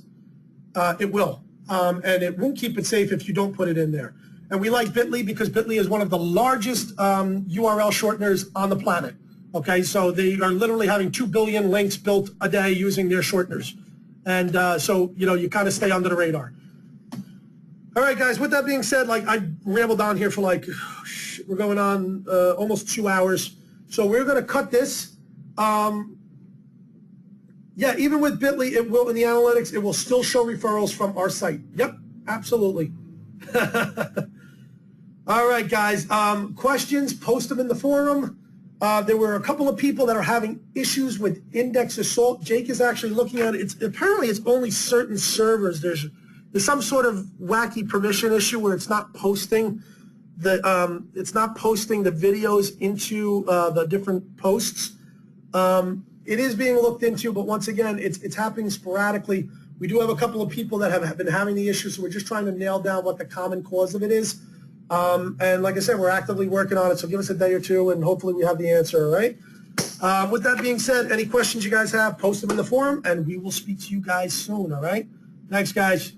it will. And it won't keep it safe if you don't put it in there. And we like bit.ly because bit.ly is one of the largest URL shorteners on the planet. Okay, so they are literally having 2 billion links built a day using their shorteners. And so, you kind of stay under the radar. All right, guys, with that being said, I rambled on here for we're going on almost 2 hours. So we're going to cut this. Yeah, even with Bitly, it will, in the analytics, it will still show referrals from our site. Yep, absolutely. All right, guys. Questions, post them in the forum. There were a couple of people that are having issues with index assault. Jake is actually looking at it. Apparently it's only certain servers. There's some sort of wacky permission issue where it's not posting the videos into the different posts. It is being looked into, but once again, it's happening sporadically. We do have a couple of people that have been having the issue, so we're just trying to nail down what the common cause of it is. And like I said, we're actively working on it, so give us a day or two, and hopefully we have the answer, all right? With that being said, any questions you guys have, post them in the forum, and we will speak to you guys soon, all right? Thanks, guys.